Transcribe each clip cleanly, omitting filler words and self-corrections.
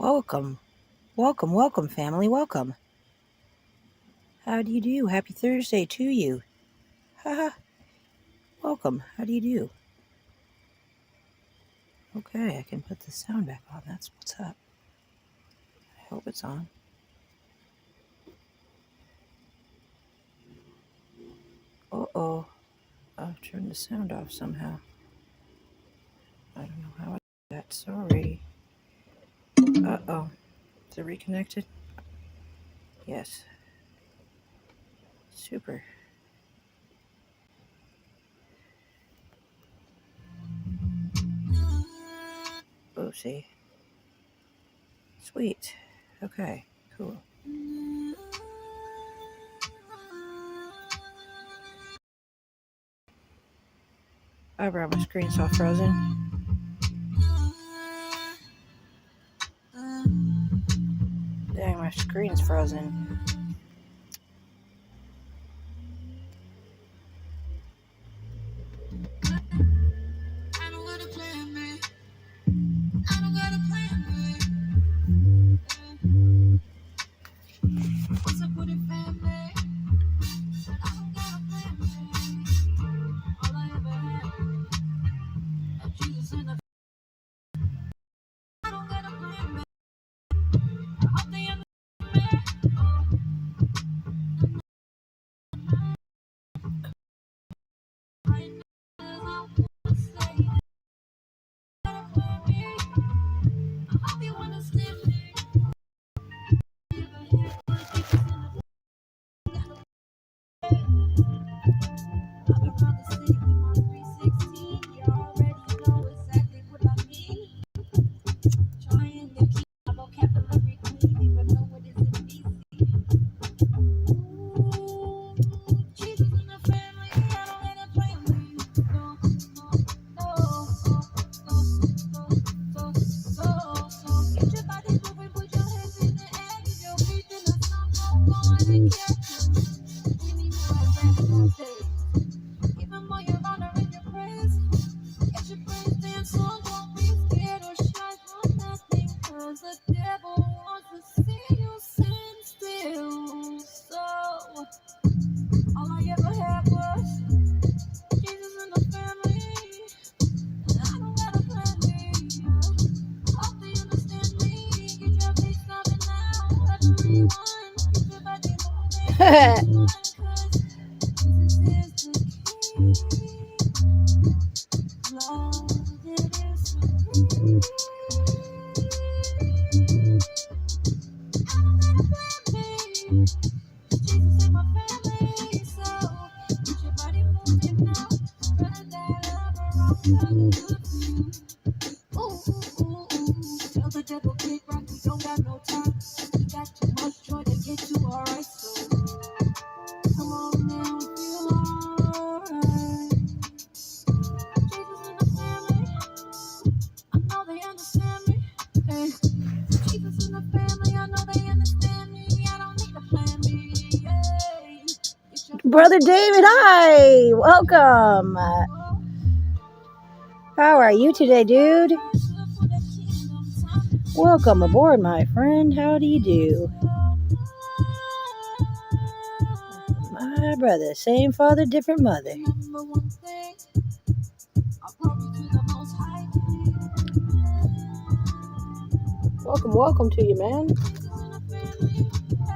Welcome, welcome, family, welcome. How do you do? Happy Thursday to you. Haha. Welcome. How do you do? Okay, I can put the sound back on. That's what's up. I hope it's on. Uh-oh. I've turned the sound off somehow. I don't know how I did that. Sorry. Uh-oh. Is it reconnected? Yes. Super. Oopsie. Sweet. Okay, cool. I brought my screen's all frozen. Dang, my screen's frozen. Brother David, hi! Welcome! How are you today, dude? Welcome aboard, my friend. How do you do? My brother, same father, different mother. Welcome to you, man.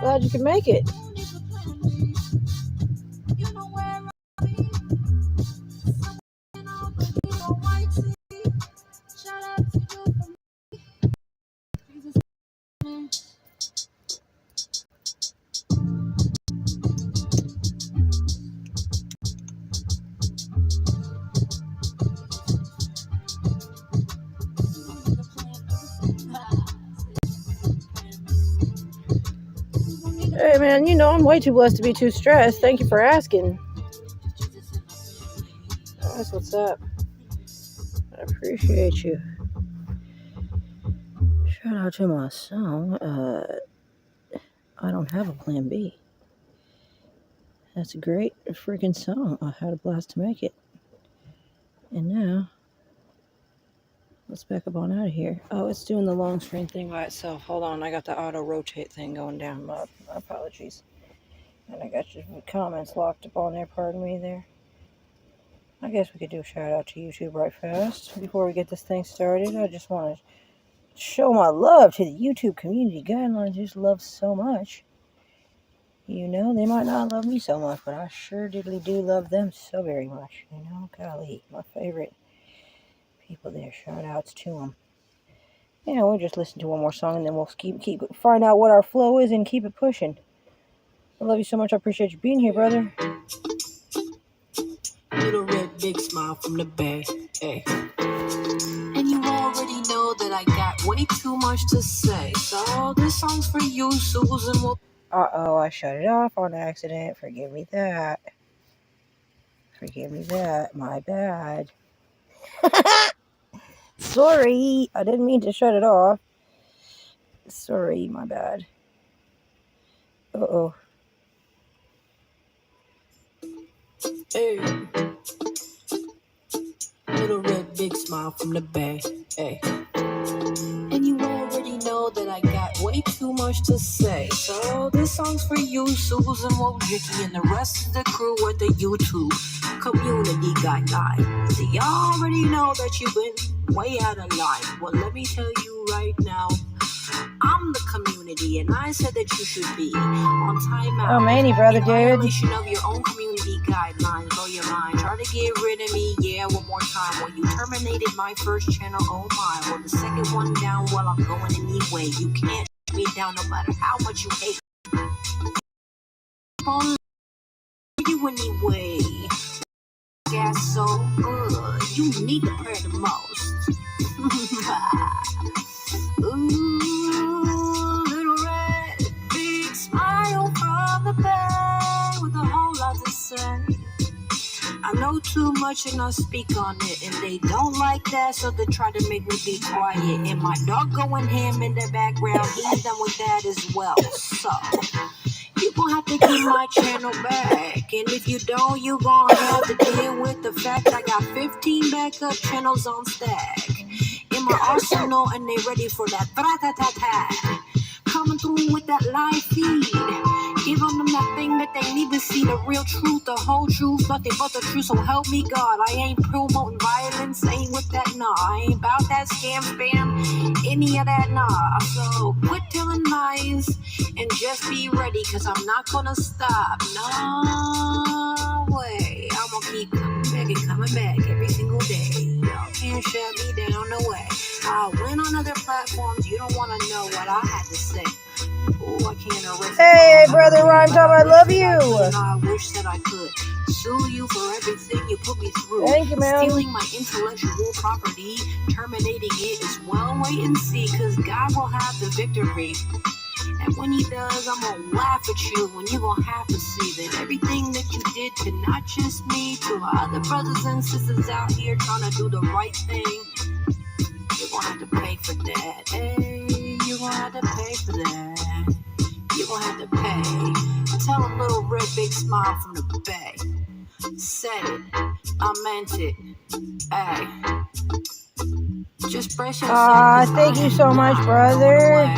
Glad you could make it. Hey, man, I'm way too blessed to be too stressed. Thank you for asking. That's what's up. I appreciate you. Shout out to my song. I don't have a plan B. That's a great freaking song. I had a blast to make it. And now, Let's back up on out of here. Oh, it's doing the long screen thing by itself. Hold on, I got the auto rotate thing going down. My apologies. And I got your comments locked up on there. Pardon me there. I guess we could do a shout out to YouTube right fast before we get this thing started. I just want to show my love to the YouTube community. Guidelines just love so much. You know, they might not love me so much, but I sure diddly do love them so very much. You know, golly, my favorite people there. Shout outs to them. Yeah, we'll just listen to one more song and then we'll keep find out what our flow is and keep it pushing. I love you so much. I appreciate you being here, brother. Little red big smile from the bay. Hey. And you already know that I got way too much to say. So this song's for you, Susan. Uh-oh, I shut it off on accident. Forgive me that. Forgive me that. My bad. Sorry. I didn't mean to shut it off. Sorry, my bad. Uh-oh. Hey. Little red big smile from the bay. Hey. And you already know that I got way too much to say. So this song's for you, Susan Wojcicki, and the rest of the crew at the YouTube community guideline. So y'all already know that you've been way out of line. Well, let me tell you right now, I'm the community, and I said that you should be on timeout. Oh, Manny, brother, dude. Violation of your own community guidelines. Blow your mind. Try to get rid of me, yeah, one more time. Well, you terminated my first channel, oh my. Well, the second one down, well, I'm going anyway. You can't shut me down no matter how much you hate. I'll you anyway. Gas so good. You need the prayer the most. Ooh, little red, big smile from the bay with a whole lot to say. I know too much and I speak on it, and they don't like that, so they try to make me be quiet. And my dog going ham in the background, he's done with that as well. So you gon' have to give my channel back, and if you don't, you gon' have to deal with the fact I got 15 backup channels on stack in my arsenal, and they ready for that ta-ta-ta-ta. Coming through with that live feed, give them that thing that they need to see, the real truth, the whole truth, nothing but the truth, so help me God. I ain't promoting violence, ain't with that, nah. I ain't about that scam, spam, any of that, nah. So quit telling lies and just be ready, cause I'm not gonna stop, no way. I'm gonna keep coming back every single day. Y'all can't shut me down, no way. I went on other platforms, you don't wanna know what I had to say. Oh, I can't erase. Hey, brother Rhyme Time, I love you. I wish that I could sue you for everything you put me through. Thank you, man. Stealing my intellectual property, terminating it is well, wait and see, cause God will have the victory. And when he does, I'm gonna laugh at you, and you're gonna have to see that everything that you did to not just me, to our other brothers and sisters out here trying to do the right thing, you're gonna have to pay for that. Hey, you're gonna have to pay for that. You're gonna have to pay. Tell a little red big smile from the bay. Said it, I meant it. Hey, just brace yourself. Thank you so much, brother.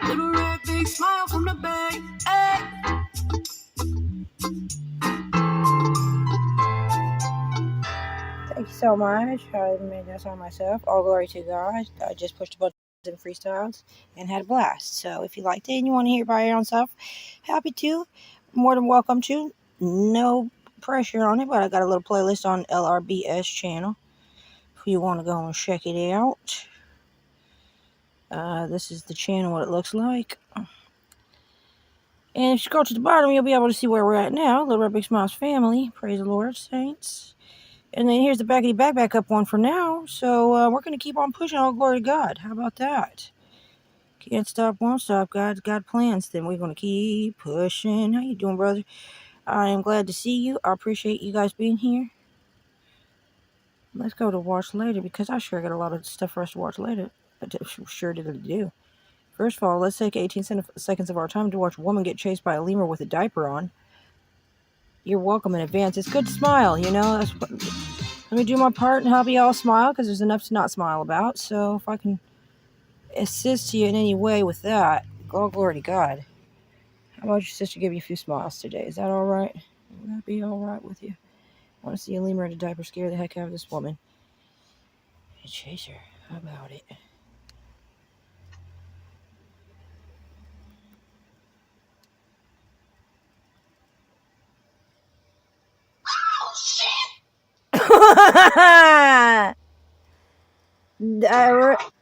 Little red big smile from the bay. Hey. Thank you so much. I made that song myself. All glory to God. I just pushed a bunch of freestyles and had a blast. So if you liked it and you want to hear it by your own self, happy to. More than welcome to. No pressure on it, but I got a little playlist on LRBS channel if you want to go and check it out. This is the channel, what it looks like. And if you scroll to the bottom, you'll be able to see where we're at now. Little Red Big Smiles family. Praise the Lord, saints. And then here's the back up one for now. So we're going to keep on pushing. All glory to God. How about that? Can't stop, won't stop. God's got plans. Then we're going to keep pushing. How you doing, brother? I am glad to see you. I appreciate you guys being here. Let's go to watch later, because I sure got a lot of stuff for us to watch later. I sure did do. First of all, let's take 18 seconds of our time to watch a woman get chased by a lemur with a diaper on. You're welcome in advance. It's good to smile, you know. That's what Let me do my part and help you all smile, because there's enough to not smile about. So if I can assist you in any way with that, all glory to God. How about your sister give you a few smiles today? Is that all right? Will that be all right with you? I want to see a lemur in a diaper scare the heck out of this woman. Hey, Chaser, how about it?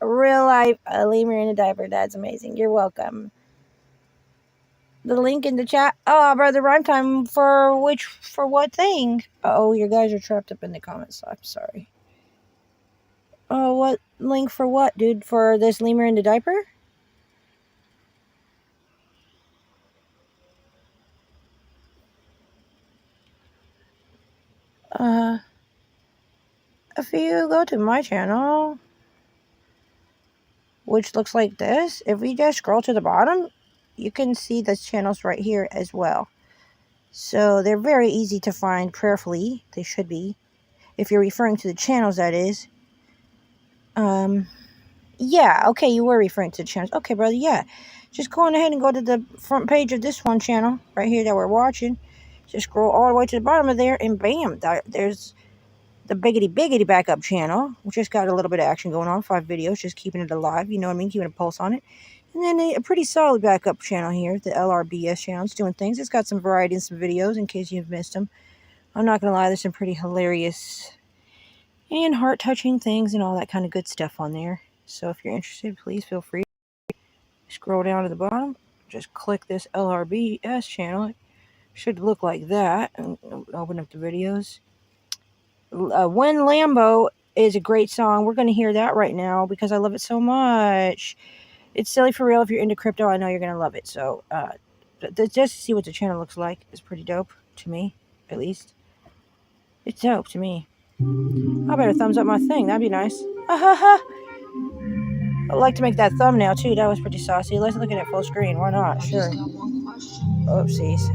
Real life lemur in a diaper. That's amazing. You're welcome. The link in the chat. Oh, brother, rhyme time for what thing? Oh, you guys are trapped up in the comments. I'm sorry. Oh, what link for what, dude? For this lemur in the diaper? If you go to my channel, which looks like this, if we just scroll to the bottom, you can see the channels right here as well. So they're very easy to find prayerfully. They should be. If you're referring to the channels, that is. Yeah, okay, you were referring to the channels. Okay, brother, yeah. Just go on ahead and go to the front page of this one channel right here that we're watching. Just scroll all the way to the bottom of there, and bam, there's the biggity backup channel, which just got a little bit of action going on. 5 videos, just keeping it alive, you know what I mean? Keeping a pulse on it. And then a pretty solid backup channel here, the LRBS channel. It's doing things. It's got some variety and some videos in case you've missed them. I'm not going to lie, there's some pretty hilarious and heart-touching things and all that kind of good stuff on there. So if you're interested, please feel free. Scroll down to the bottom. Just click this LRBS channel. It should look like that. And open up the videos. When Lambo is a great song. We're going to hear that right now because I love it so much. It's silly for real. If you're into crypto, I know you're going to love it. So just to see what the channel looks like is pretty dope to me, at least. It's dope to me. I better thumbs up my thing. That'd be nice. I'd like to make that thumbnail too. That was pretty saucy. Let's look at it full screen. Why not? Sure. Oopsies.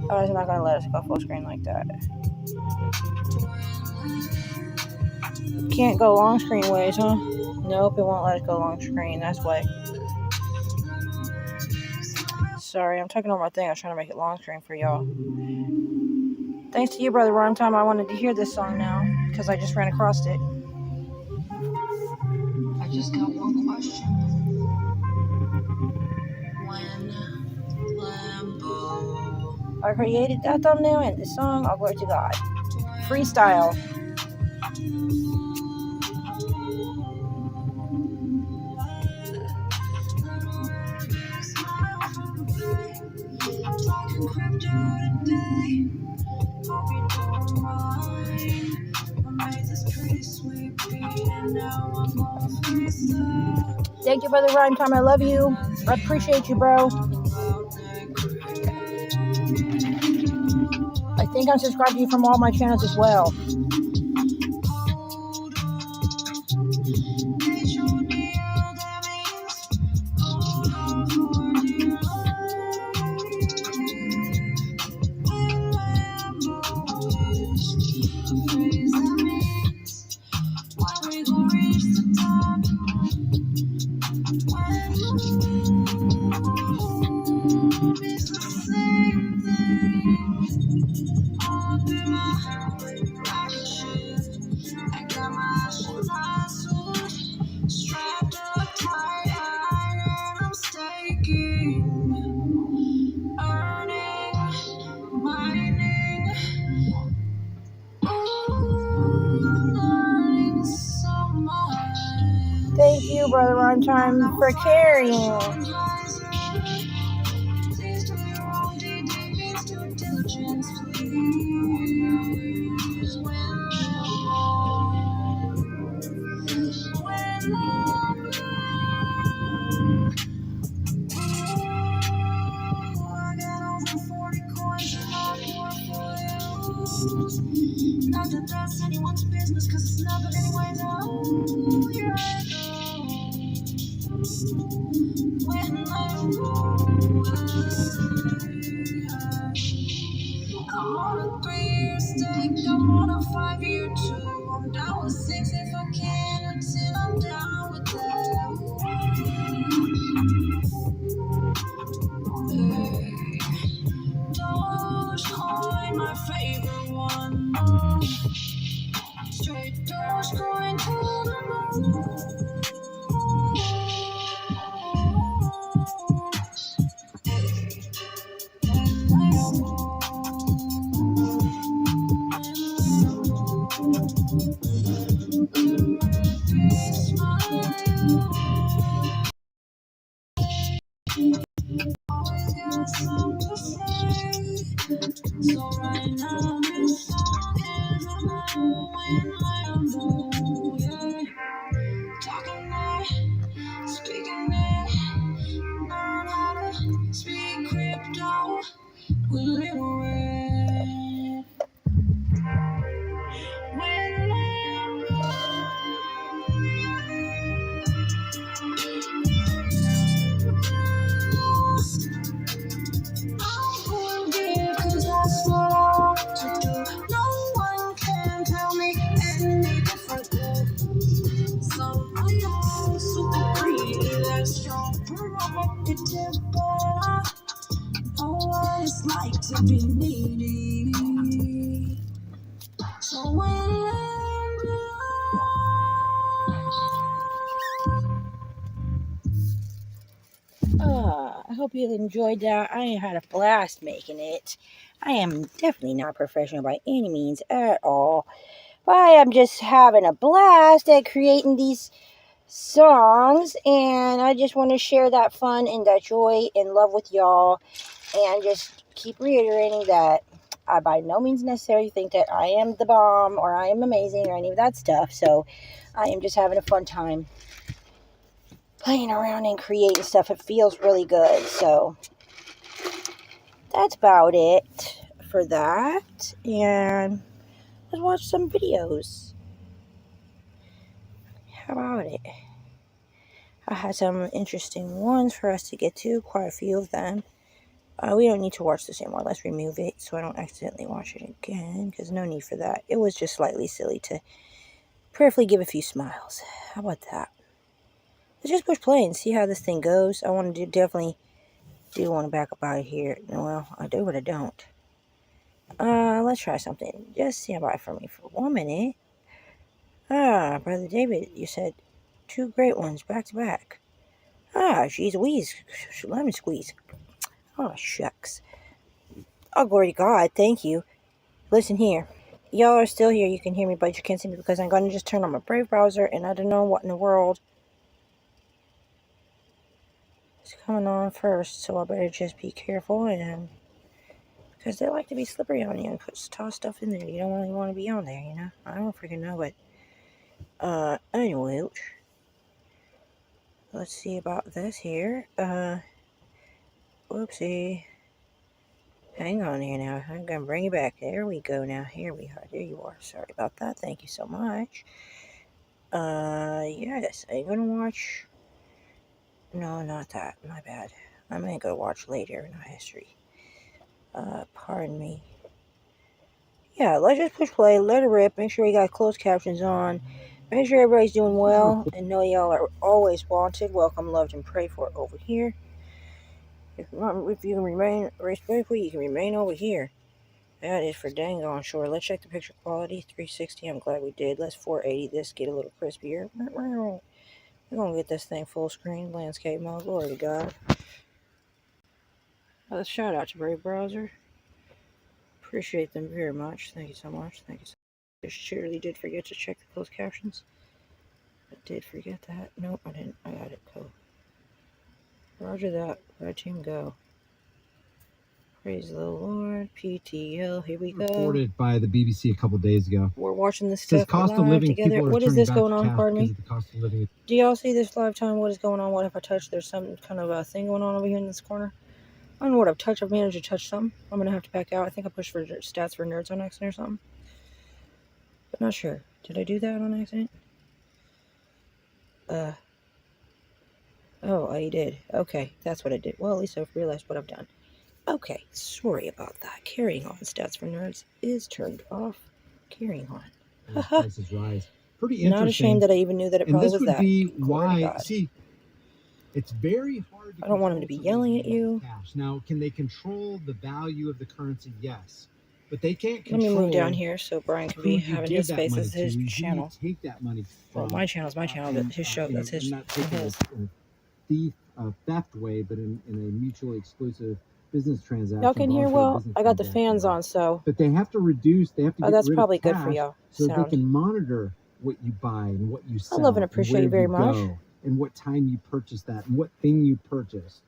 Oh, it's not going to let us go full screen like that. Can't go long screen ways, huh? Nope, it won't let us go long screen. That's why. Sorry, I'm tucking on my thing. I was trying to make it long screen for y'all. Thanks to you, Brother Rhyme Time, I wanted to hear this song now because I just ran across it. I just got one question. When Lambo. I created that thumbnail and the song. All glory to God. Freestyle. Thank you, Brother Rhyme Time. I love you. I appreciate you, bro. I think I'm subscribed to you from all my channels as well. Thank you, Brother Rhyme Time, for carrying. Not that that's anyone's business, cause it's nothing anyways. Oh, here I go. When I roll away, on a 3-year stack, I'm on a 5-year too. I'm down with 6 if I can until I'm down with that. Dogecoin, my favorite one. Straight Dogecoin to the moon. Always got something to say. So right now, this song is alone when I am low, yeah. Talking that, speaking that, learn how to speak crypto with Little Red. With cause that's what I want to do. No one can tell me any differently. Someone else super greedy, that's strong, provocative, but I know what it's like to be needy. So when I hope you enjoyed that. I had a blast making it. I am definitely not professional by any means at all. But I am just having a blast at creating these songs. And I just want to share that fun and that joy and love with y'all. And just keep reiterating that I by no means necessarily think that I am the bomb or I am amazing or any of that stuff. So I am just having a fun time playing around and creating stuff. It feels really good. So that's about it for that. And let's watch some videos. How about it? I had some interesting ones for us to get to, quite a few of them. We don't need to watch this anymore. Let's remove it so I don't accidentally watch it again, because no need for that. It was just slightly silly to prayerfully give a few smiles. How about that? Let's just push play and see how this thing goes. I want to definitely do want to back up out of here. Well, I do, but I don't. Let's try something. Just stand by for me for 1 minute. Brother David, you said 2 great ones back to back. Geez Louise, lemon squeeze. Oh, shucks. Oh, glory to God, thank you. Listen here. Y'all are still here. You can hear me, but you can't see me because I'm going to just turn on my Brave browser, and I don't know what in the world is coming on first, so I better just be careful, and because they like to be slippery on you and toss stuff in there. You don't really want to be on there, you know? I don't freaking know, but, anyway, let's see about this here. Whoopsie. Hang on here now. I'm going to bring you back. There we go now. Here we are. There you are. Sorry about that. Thank you so much. Yes. Are you going to watch? No, not that. My bad. I'm going to go watch later in our history. Pardon me. Yeah, let's just push play. Let it rip. Make sure you got closed captions on. Make sure everybody's doing well. And know y'all are always wanted. Welcome, loved, and prayed for over here. If you can remain respectful, you can remain over here. That is for dang on sure. Let's check the picture quality. 360. I'm glad we did. Let's 480 this. Get a little crispier. We're going to get this thing full screen. Landscape mode. Glory to God. Shout out to Brave Browser. Appreciate them very much. Thank you so much. Thank you so much. I surely did forget to check the closed captions. I did forget that. Nope, I didn't. I got it. Cool. Roger that. Red team go. Praise the Lord. PTL. Here we go. Reported by the BBC a couple days ago. We're watching this stuff cost live of living, together. What is this going on? Pardon me. The cost of living. Do y'all see this live time? What is going on? What if I touch? There's some kind of a thing going on over here in this corner. I don't know what I've touched. I've managed to touch something. I'm going to have to back out. I think I pushed for stats for nerds on accident or something. But not sure. Did I do that on accident? Oh, you did. Okay, that's what I did. Well, at least I've realized what I've done. Okay, sorry about that. Carrying on Stats for Nerds is turned off. Carrying on. As prices rise. Pretty interesting. Not ashamed that I even knew that it and probably this was would that. be Glory to why, God. see, it's very hard to I don't want him to control be somebody's yelling at use of you. cash. Now, can they control the value of the currency? Yes. But they can't Let me control move down here so Brian can who be you having give his that space. money This is to, his who you channel. take that money Well, from. my channel is my channel, but his show, that's his. I'm not taking his. it in a theft way, but in a mutually exclusive business transaction. Y'all can hear well? I got the fans on, so. But they have to reduce, they have to get that's rid probably of cash good for y'all. so Sound. they can monitor what you buy and what you sell. I love and appreciate you very much. And what time you purchase that and what thing you purchase.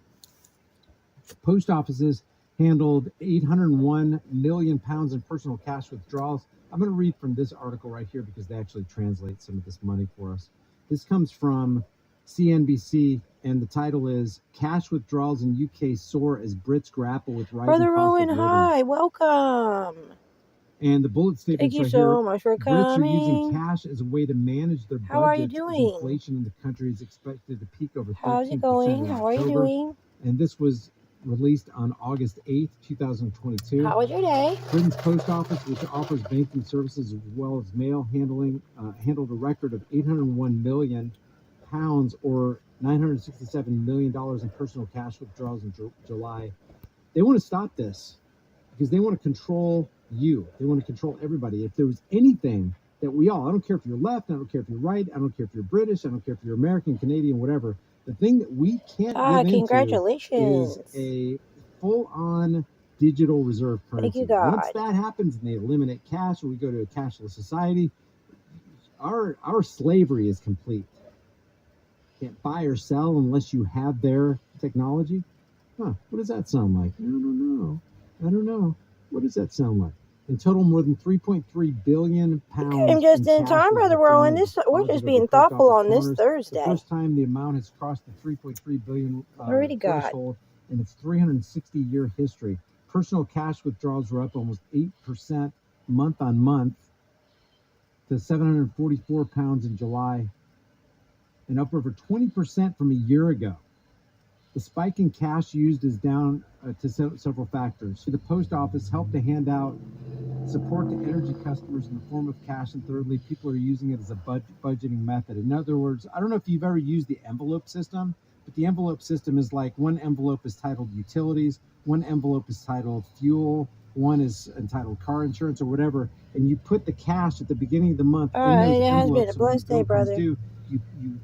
Post offices handled 801 million pounds in personal cash withdrawals. I'm going to read from this article right here because they actually translate some of this money for us. This comes from CNBC, and the title is "Cash Withdrawals in UK Soar as Brits Grapple with Rising Brother Cost Rowan, of Living." hi, welcome. And the bullet statements Thank you right so here. much for Brits coming. are using cash as a way to manage their How are you budgets. doing? Inflation in the country is expected to peak over 13% How's it going? in How are you October. doing? And this was released on August 8th, 2022. How was your day? Britain's post office, which offers banking services as well as mail handling, handled a record of 801 million pounds or $967 million in personal cash withdrawals in July. They want to stop this because they want to control you. They want to control everybody. If there was anything that we all, I don't care if you're left, I don't care if you're right, I don't care if you're British, I don't care if you're American, Canadian, whatever. The thing that we can't get congratulations. into is a full-on digital reserve currency. Thank you, God. Once that happens and they eliminate cash or we go to a cashless society, our slavery is complete. Can't buy or sell unless you have their technology. What does that sound like? I don't know. What does that sound like? In total, more than 3.3 billion pounds. You came just in time, Brother Rowan. We're just being thoughtful on this Thursday. The first time the amount has crossed the 3.3 billion threshold in its 360-year history. Personal cash withdrawals were up almost 8% month on month to 744 pounds in July, and up over 20% from a year ago. The spike in cash used is down to several factors. The post office helped to hand out support to energy customers in the form of cash, and thirdly, people are using it as a budgeting method. In other words, I don't know if you've ever used the envelope system, but the envelope system is like one envelope is titled utilities, one envelope is titled fuel, one is entitled car insurance or whatever, and you put the cash at the beginning of the month in those envelopes. It has been a blessed day, brother.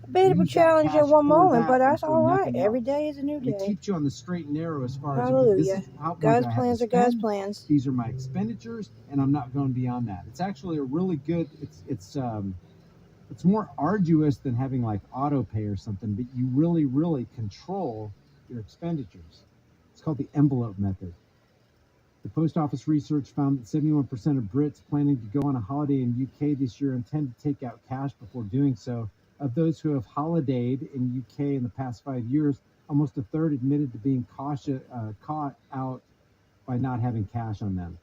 Debatable challenge at one moment, but that's all right. Every day is a new day. It keeps you on the straight and narrow as far Hallelujah. as this is how God's plans are God's plans. These are my expenditures, and I'm not going beyond that. It's actually a really good. It's more arduous than having like auto pay or something, but you really control your expenditures. It's called the envelope method. The post office research found that 71% of Brits planning to go on a holiday in UK this year intend to take out cash before doing so. Of those who have holidayed in UK in the past 5 years, almost a third admitted to being caught out by not having cash on them.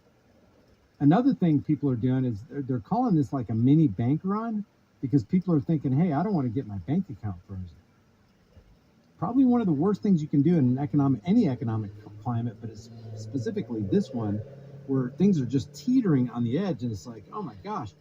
Another thing people are doing is they're calling this like a mini bank run because people are thinking, hey, I don't want to get my bank account frozen. Probably one of the worst things you can do in any economic climate, but it's specifically this one where things are just teetering on the edge, and it's like, oh my gosh,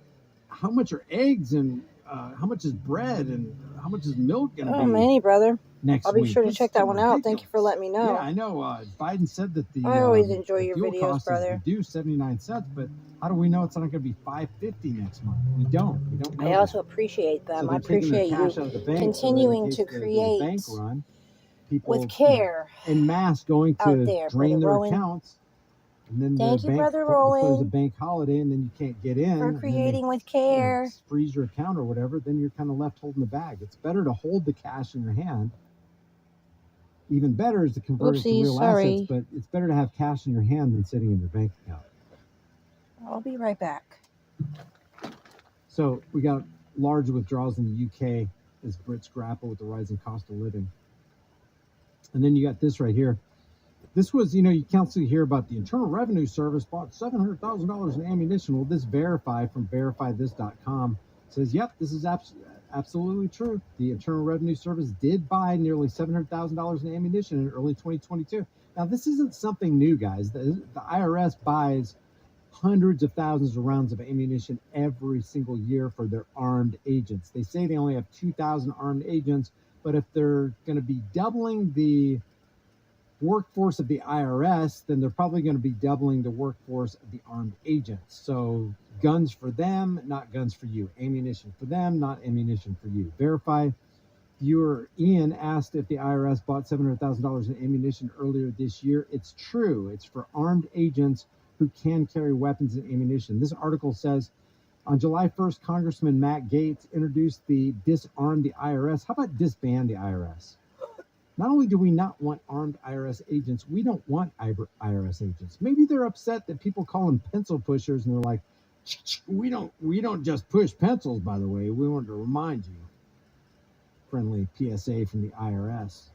how much are eggs and how much is bread and how much is milk going to be? Many, brother. Next I'll be week. sure to check that one out. Thank you for letting me know. Yeah, I know. Biden said that I always enjoy your fuel videos, cost brother. is reduced 79 cents, but how do we know it's not going to be $5.50 next month? We don't know. I also appreciate them. So I appreciate you continuing to create bank run, people, with care en masse going to there, drain their Rowan. accounts. And then Thank the you, bank Brother declares Rowan, a bank holiday, and then you can't get in. for creating with care. Freeze your account or whatever, then you're kind of left holding the bag. It's better to hold the cash in your hand. Even better is to convert it to real assets, but it's better to have cash in your hand than sitting in your bank account. I'll be right back. So we got large withdrawals in the UK as Brits grapple with the rising cost of living. And then you got this right here. This was, you constantly hear about the Internal Revenue Service bought $700,000 in ammunition. Well, this Verify from verifythis.com says, yep, this is absolutely true. The Internal Revenue Service did buy nearly $700,000 in ammunition in early 2022. Now, this isn't something new, guys. The IRS buys hundreds of thousands of rounds of ammunition every single year for their armed agents. They say they only have 2,000 armed agents, but if they're going to be doubling the workforce of the IRS, then they're probably going to be doubling the workforce of the armed agents. So guns for them, not guns for you. Ammunition for them, not ammunition for you. Verify. Viewer Ian asked if the IRS bought $700,000 in ammunition earlier this year. It's true. It's for armed agents who can carry weapons and ammunition. This article says, on July 1st, Congressman Matt Gaetz introduced the Disarm the IRS. How about disband the IRS? Not only do we not want armed IRS agents, we don't want IRS agents. Maybe they're upset that people call them pencil pushers, and they're like, we don't just push pencils, by the way. We want to remind you. Friendly PSA from the IRS,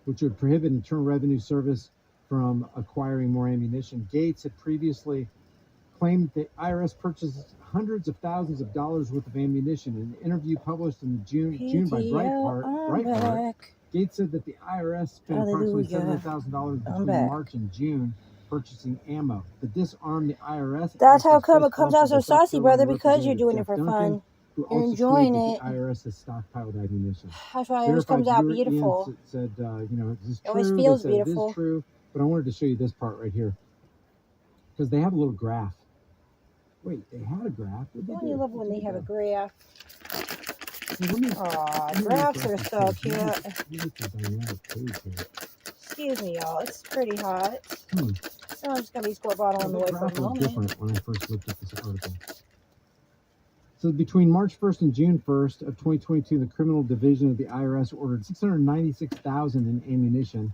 which would prohibit Internal Revenue Service from acquiring more ammunition. Gaetz had previously claimed the IRS purchased hundreds of thousands of dollars worth of ammunition. In an interview published in June by Breitbart, Gaetz said that the IRS spent approximately $700,000 between March and June purchasing ammo. The Disarm the IRS. That's how come it comes out so saucy, brother, because you're doing it for fun. You're enjoying it. The IRS has stockpiled ammunition. That's why it always comes out beautiful. Said, is this true? It always feels beautiful. It is true, but I wanted to show you this part right here because they have a little graph. Wait, they had a graph. Don't you love when they have a graph? Aw, graphs are so cute. Excuse me, y'all. It's pretty hot. So I'm just going to be squirt bottle on the way for a moment. Different when I first looked at this article. So between March 1st and June 1st of 2022, the criminal division of the IRS ordered $696,000 in ammunition.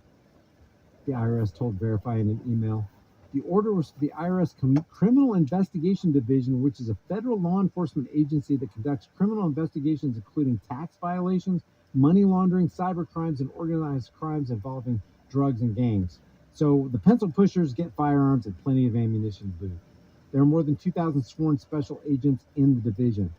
The IRS told Verify in an email. The order was for the IRS Criminal Investigation Division, which is a federal law enforcement agency that conducts criminal investigations, including tax violations, money laundering, cyber crimes, and organized crimes involving drugs and gangs. So the pencil pushers get firearms and plenty of ammunition to boot. There are more than 2,000 sworn special agents in the division.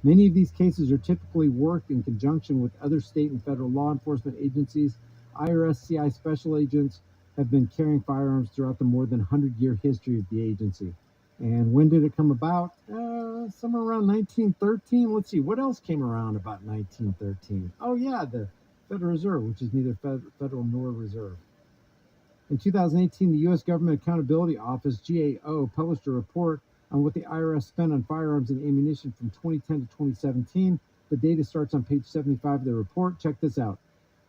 Many of these cases are typically worked in conjunction with other state and federal law enforcement agencies. IRS CI special agents have been carrying firearms throughout the more than 100-year history of the agency. And when did it come about? Somewhere around 1913. Let's see, what else came around about 1913? Oh yeah, the Federal Reserve, which is neither federal nor reserve. In 2018, the U.S. Government Accountability Office, GAO, published a report on what the IRS spent on firearms and ammunition from 2010 to 2017. The data starts on page 75 of the report. Check this out.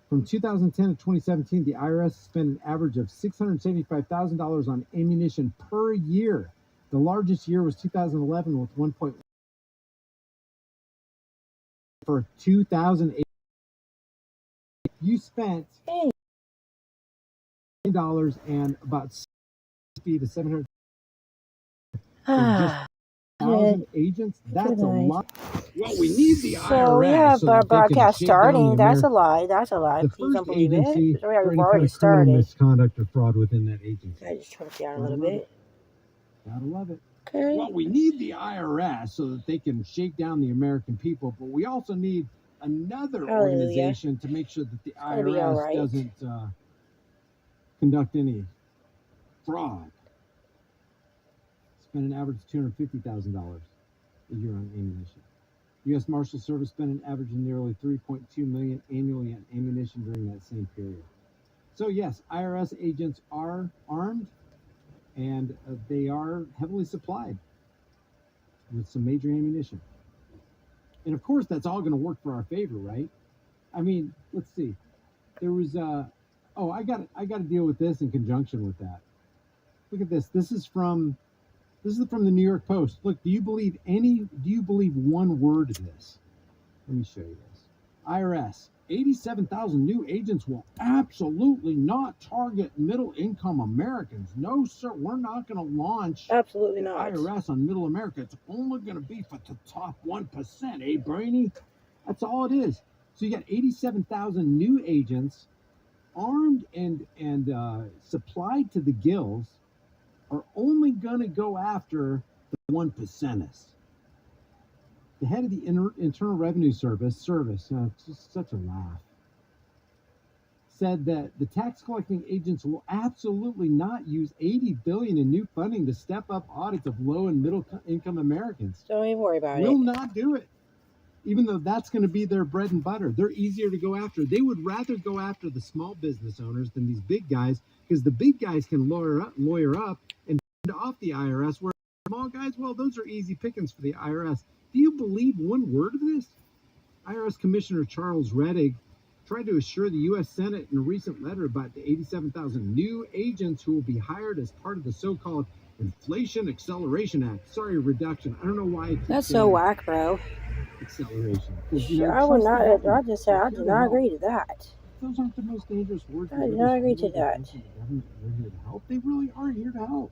From 2010 to 2017, the IRS spent an average of $675,000 on ammunition per year. The largest year was 2011 with 1.1 for 2008. You spent $1 and about 60 to 700 just 1,000 agents. That's a lot. Well, we need the IRS. So we have our broadcast starting. That's a lie. The Please don't first believe agency it. for We've any kind already of criminal started. misconduct or fraud within that agency. I just turned it down a little bit. Gotta love it. Okay. Well, we need the IRS so that they can shake down the American people, but we also need another organization to make sure that the IRS doesn't conduct any fraud. Spend an average of $250,000 a year on ammunition. U.S. Marshal Service spent an average of nearly $3.2 million annually on ammunition during that same period. So yes, IRS agents are armed, and they are heavily supplied with some major ammunition. And of course, that's all going to work for our favor, right? I mean, let's see. There was I got to deal with this in conjunction with that. Look at this. This is from the New York Post. Look, do you believe one word of this? Let me show you this. IRS, 87,000 new agents will absolutely not target middle-income Americans. No, sir, we're not going to launch Absolutely not. IRS on middle America. It's only going to be for the top 1%, eh, Brainy? That's all it is. So you got 87,000 new agents armed and supplied to the gills are only going to go after the 1%ers. The head of the Internal Revenue Service, just such a laugh, said that the tax collecting agents will absolutely not use $80 billion in new funding to step up audits of low and middle income Americans. Don't even worry about it. Will not do it. Even though that's going to be their bread and butter. They're easier to go after. They would rather go after the small business owners than these big guys, because the big guys can lawyer up and off the IRS, where small guys, well, those are easy pickings for the IRS. Do you believe one word of this? IRS Commissioner Charles Rettig tried to assure the U.S. Senate in a recent letter about the 87,000 new agents who will be hired as part of the so-called Inflation Acceleration Act. Sorry, reduction. I don't know why. That's so whack, bro. Acceleration. I would not. I just say I do not agree to that. Those aren't the most dangerous words. I do not agree to that. We're here to help. They really are here to help.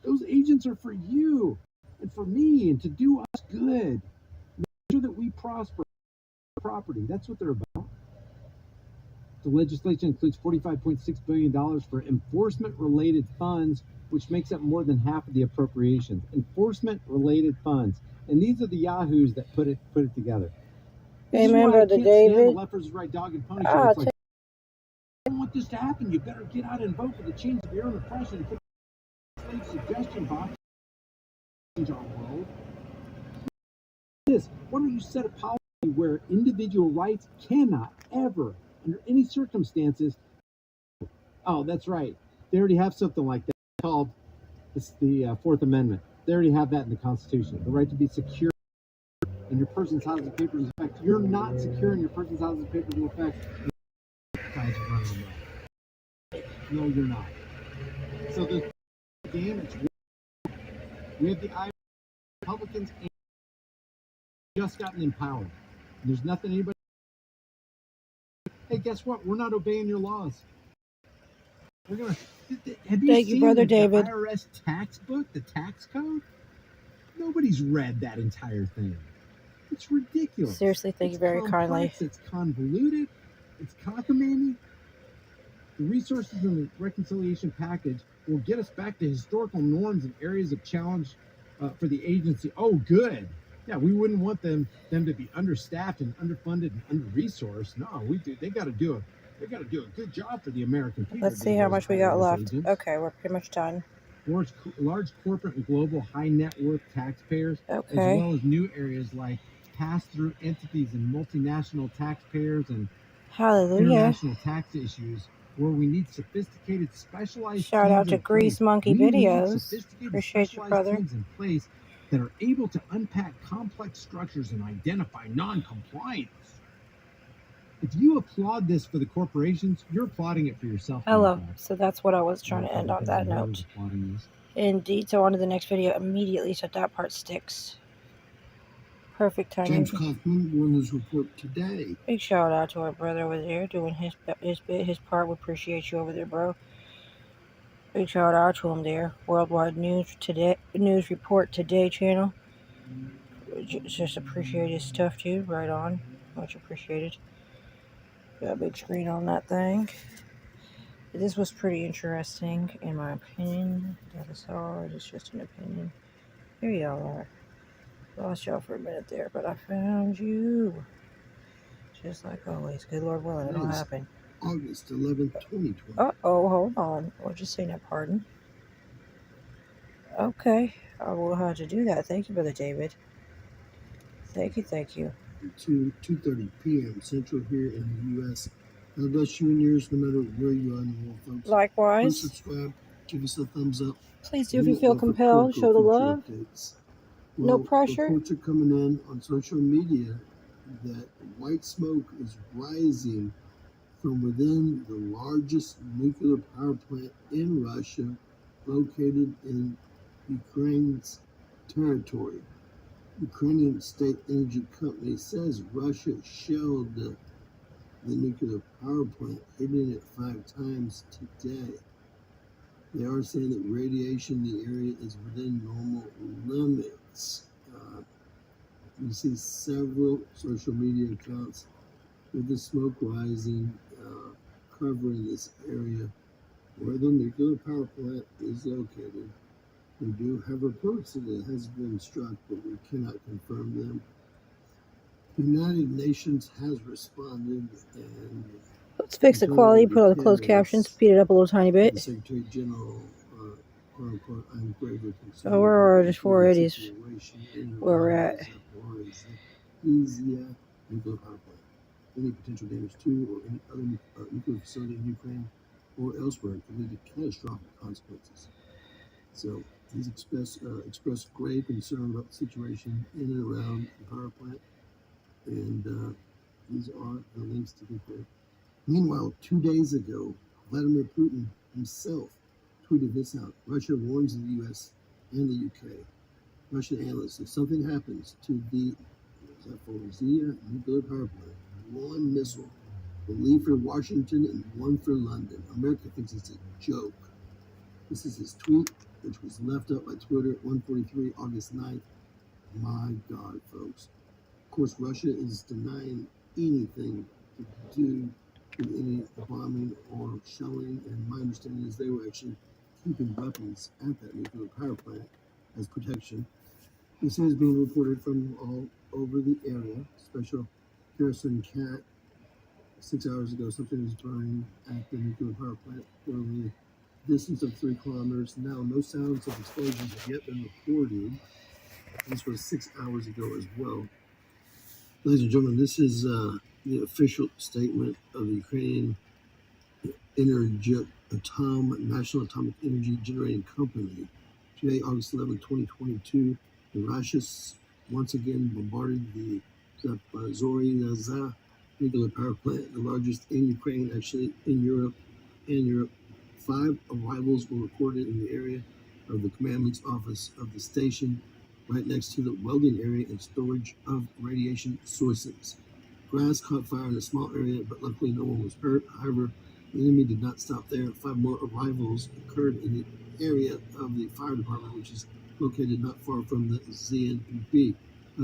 Those agents are for you and for me and to do us good. Make sure that we prosper property. That's what they're about. The legislation includes $45.6 billion for enforcement-related funds, which makes up more than half of the appropriations. Enforcement-related funds. And these are the yahoos that put it together. Amen, Brother David. The left versus right dog and pony show. It's like, I don't want this to happen. You better get out and vote for the change of your own oppression. Put the suggestion box. Change our world. Why don't you set a policy where individual rights cannot ever, under any circumstances, oh, that's right. They already have something like that called the Fourth Amendment. They already have that in the Constitution. The right to be secure in your person's house and papers in effect. You're not secure in your person's house and papers in effect. No, you're not. So the game, we have the Republicans just gotten empowered. There's nothing anybody. Hey, guess what? We're not obeying your laws. We're gonna. Have you seen Brother David. The IRS tax book, the tax code? Nobody's read that entire thing. It's ridiculous. Seriously, thank you very kindly. It's convoluted. It's cockamamie. The resources in the reconciliation package will get us back to historical norms and areas of challenge for the agency. Oh, good. Yeah, we wouldn't want them to be understaffed and underfunded and under-resourced. No, we do. They got to do a good job for the American people. Let's see how much we got left. Agents. Okay, we're pretty much done. Large corporate and global high net worth taxpayers, as well as new areas like pass-through entities and multinational taxpayers and international tax issues, where we need sophisticated, specialized shout out to Grease Monkey Videos. Appreciate you, brother. Teams in place that are able to unpack complex structures and identify non-compliance. If you applaud this for the corporations, you're applauding it for yourself. Hello. So that's what I was trying to end on that note. Indeed. So on to the next video immediately, so that part sticks. Perfect timing. James Kaufman won his report today. Big shout out to our brother over there doing his part. We appreciate you over there, bro. Big shout out to him there. Worldwide News Report Today channel. Just appreciate his stuff too. Right on. Much appreciated. Got a big screen on that thing. This was pretty interesting in my opinion. That is hard. It's just an opinion. Here y'all are. Lost y'all for a minute there, but I found you. Just like always. Good Lord willing, it'll happen. August 11th, 2020. Uh-oh, hold on. We'll just say that, pardon. Okay, I will have to do that. Thank you, Brother David. Thank you. 2:30 p.m. Central here in the U.S. God bless you and yours, no matter where you are in the world, folks. Likewise. Please subscribe. Give us a thumbs up. Please do if you feel compelled. Show the love. Well, no pressure. Reports are coming in on social media that white smoke is rising from within the largest nuclear power plant in Russia, located in Ukraine's territory. Ukrainian state energy company says Russia shelled the nuclear power plant, hitting it 5 times today. They are saying that radiation in the area is within normal limits. You see several social media accounts with the smoke rising, covering this area where the nuclear power plant is located. We do have reports that it has been struck, but we cannot confirm them. The United Nations has responded, and Let's fix the quality, put all the closed captions, speed it up a little tiny The bit. Secretary General, quote unquote, I'm gravely concerned So we're about just the improving 480s situation in and where we're around at. the Zaporizhzhia nuclear power plant. Any potential damage to or any other nuclear facility in Ukraine or elsewhere could lead to catastrophic consequences. So he's expressed grave concern about the situation in and around the power plant, and these are the links to the. Meanwhile, 2 days ago, Vladimir Putin himself tweeted this out. Russia warns the U.S. and the U.K. Russian analysts, if something happens to the Zaporizhzhia nuclear power plant, one missile will leave for Washington and one for London. America thinks it's a joke. This is his tweet, which was left up by Twitter at 1:43 August 9th. My God, folks. Of course, Russia is denying anything to do with any bombing or shelling, and my understanding is they were actually keeping weapons at that nuclear power plant as protection. This is being reported from all over the area. Special Garrison Cat 6 hours ago, something was burning at the nuclear power plant, reportedly distance of 3 kilometers. Now, no sounds of explosions have yet been reported. This was 6 hours ago as well. Ladies and gentlemen, this is the official statement of the Ukrainian National Atomic Energy Generating Company. Today, August 11, 2022, Russia once again bombarded the Zaporizhzhia nuclear power plant, the largest in Ukraine, actually in Europe. 5 arrivals were recorded in the area of the commandant's office of the station, right next to the welding area and storage of radiation sources. Grass caught fire in a small area, but luckily no one was hurt. However, the enemy did not stop there. 5 more arrivals occurred in the area of the fire department, which is located not far from the ZNP.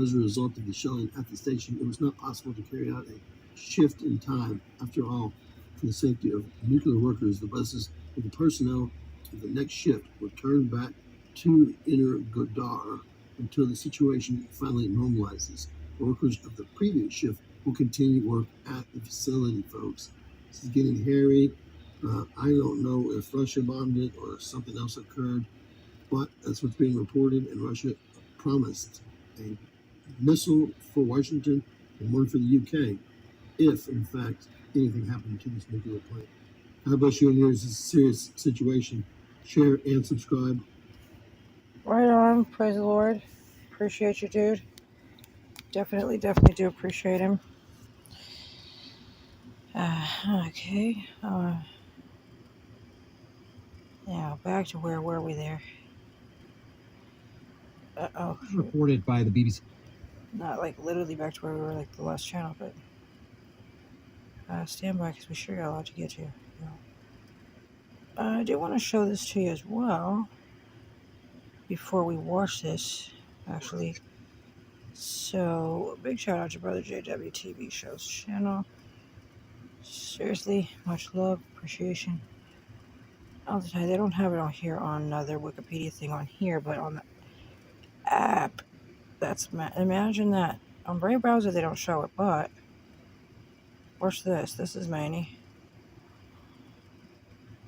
As a result of the shelling at the station, it was not possible to carry out a shift in time. After all, for the safety of nuclear workers, the buses with the personnel of the next shift were turned back to Inner Godar until the situation finally normalizes. Workers of the previous shift will continue work at the facility, folks. This is getting hairy. I don't know if Russia bombed it or if something else occurred, but that's what's being reported, and Russia promised a missile for Washington and one for the UK if, in fact, anything happened to this nuclear plant. God bless you and yours. It's a serious situation. Share and subscribe. Right on. Praise the Lord. Appreciate you, dude. Definitely do appreciate him. Okay. Now, back to where were we there? Uh-oh. Reported by the BBC. Not like literally back to where we were, like the last channel, but stand by because we sure got a lot to get to. I do want to show this to you as well before we watch this, actually. So, big shout out to Brother JW TV Show's channel. Seriously, much love, appreciation. I'll tell you, they don't have it on here on their Wikipedia thing on here, but on the app, imagine that. On Brave browser, they don't show it, but watch this. This is Manny.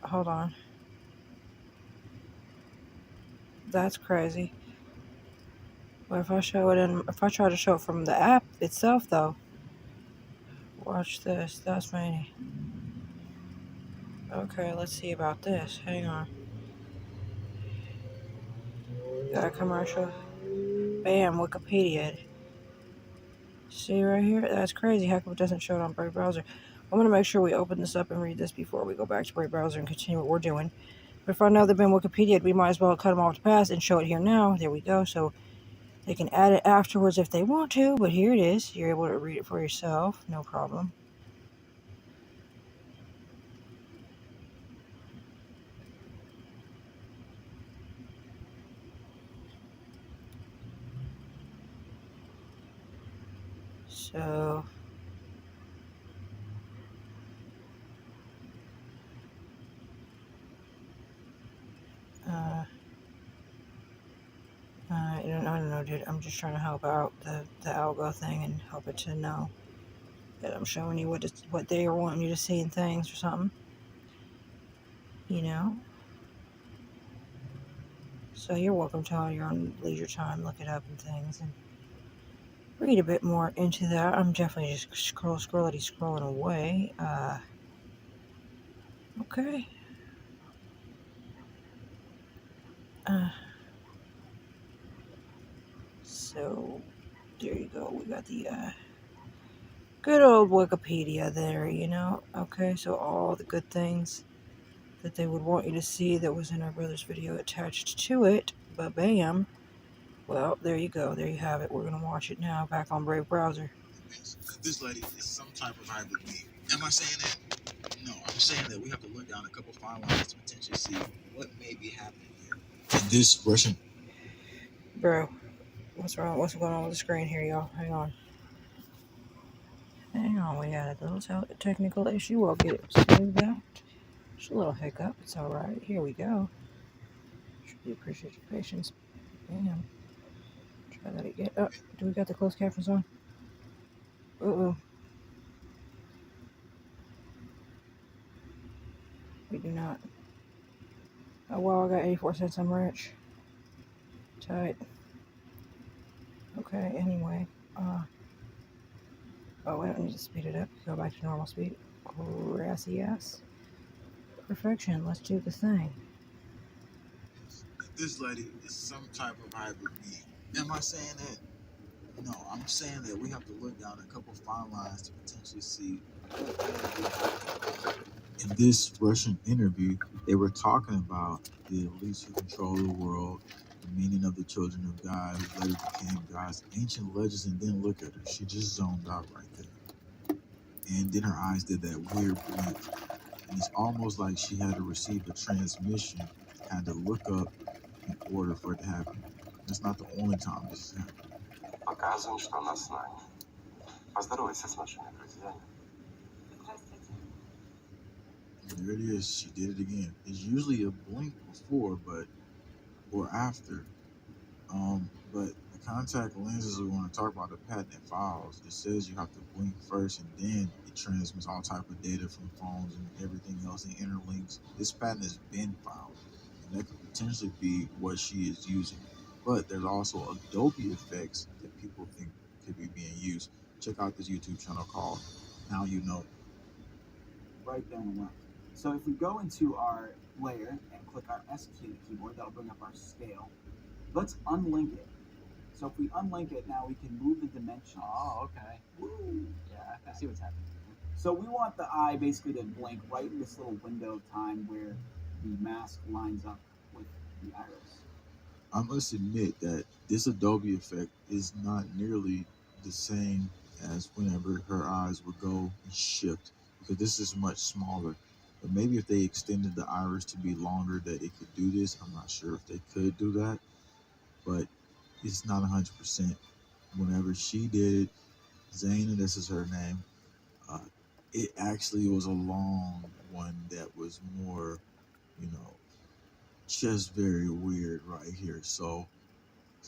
Hold on. That's crazy. But if I try to show it from the app itself, though, watch this. That's Manny. Okay, let's see about this. Hang on. Got a commercial. Bam, Wikipedia. See right here? That's crazy. How come it doesn't show it on Brave browser? I'm going to make sure we open this up and read this before we go back to Brave browser and continue what we're doing. But if I know they've been Wikipedia, we might as well cut them off the pass and show it here now. There we go. So they can add it afterwards if they want to, but here it is. You're able to read it for yourself. No problem. So I don't know, dude. I'm just trying to help out the algo thing and help it to know. that I'm showing you what they are wanting you to see and things or something. You know? So you're welcome to on your own leisure time, look it up and things and read a bit more into that. I'm definitely just scrolling away. Okay. So there you go. We got the good old Wikipedia there, you know. Okay, so all the good things that they would want you to see that was in our brother's video attached to it. But bam. Well, there you go. There you have it. We're going to watch it now back on Brave Browser. This lady is some type of hybrid being. Am I saying that? No, I'm saying that we have to look down a couple fine lines to potentially see what may be happening here. And this Russian. Bro, what's wrong? What's going on with the screen here, y'all? Hang on. Hang on. We got a little technical issue. We'll get it smoothed out. Just a little hiccup. It's all right. Here we go. Really appreciate your patience. Bam. Try that again. Oh, do we got the closed captions on? Uh-oh. We do not. Oh, well, I got 84 cents. I'm rich. Tight. Okay, anyway. Oh, I don't need to speed it up. Go back to normal speed. Gracias. Perfection. Let's do the thing. This lady is some type of hybrid being. Am I saying that? No, I'm saying that we have to look down a couple fine lines to potentially see what may be happening. In this Russian interview, they were talking about the elites who control the world, the meaning of the children of God, who later became God's ancient legends, and then look at her. She just zoned out right there. And then her eyes did that weird blink. And it's almost like she had to receive a transmission, had to look up in order for it to happen. That's not the only time this has happened. Показываем, что она с нами. Поздоровайся с нашими друзьями. And there it is. She did it again. It's usually a blink before, or after. But the contact lenses we want to talk about the patented files. It says you have to blink first, and then it transmits all type of data from phones and everything else and interlinks. This patent has been filed, and that could potentially be what she is using. But there's also Adobe effects that people think could be being used. Check out this YouTube channel called Now You Know. Right there on the left. So if we go into our layer and click our S key on the keyboard, that'll bring up our scale. Let's unlink it. So if we unlink it now, we can move the dimensions. Oh, okay. Woo! Yeah, I see what's happening. So we want the eye basically to blink right in this little window of time where the mask lines up with the iris. I must admit that this Adobe effect is not nearly the same as whenever her eyes would go and shift, because this is much smaller. But maybe if they extended the iris to be longer, that it could do this. I'm not sure if they could do that, but it's not 100%. Whenever she did it, Zaina, this is her name, it actually was a long one that was more, just very weird right here. So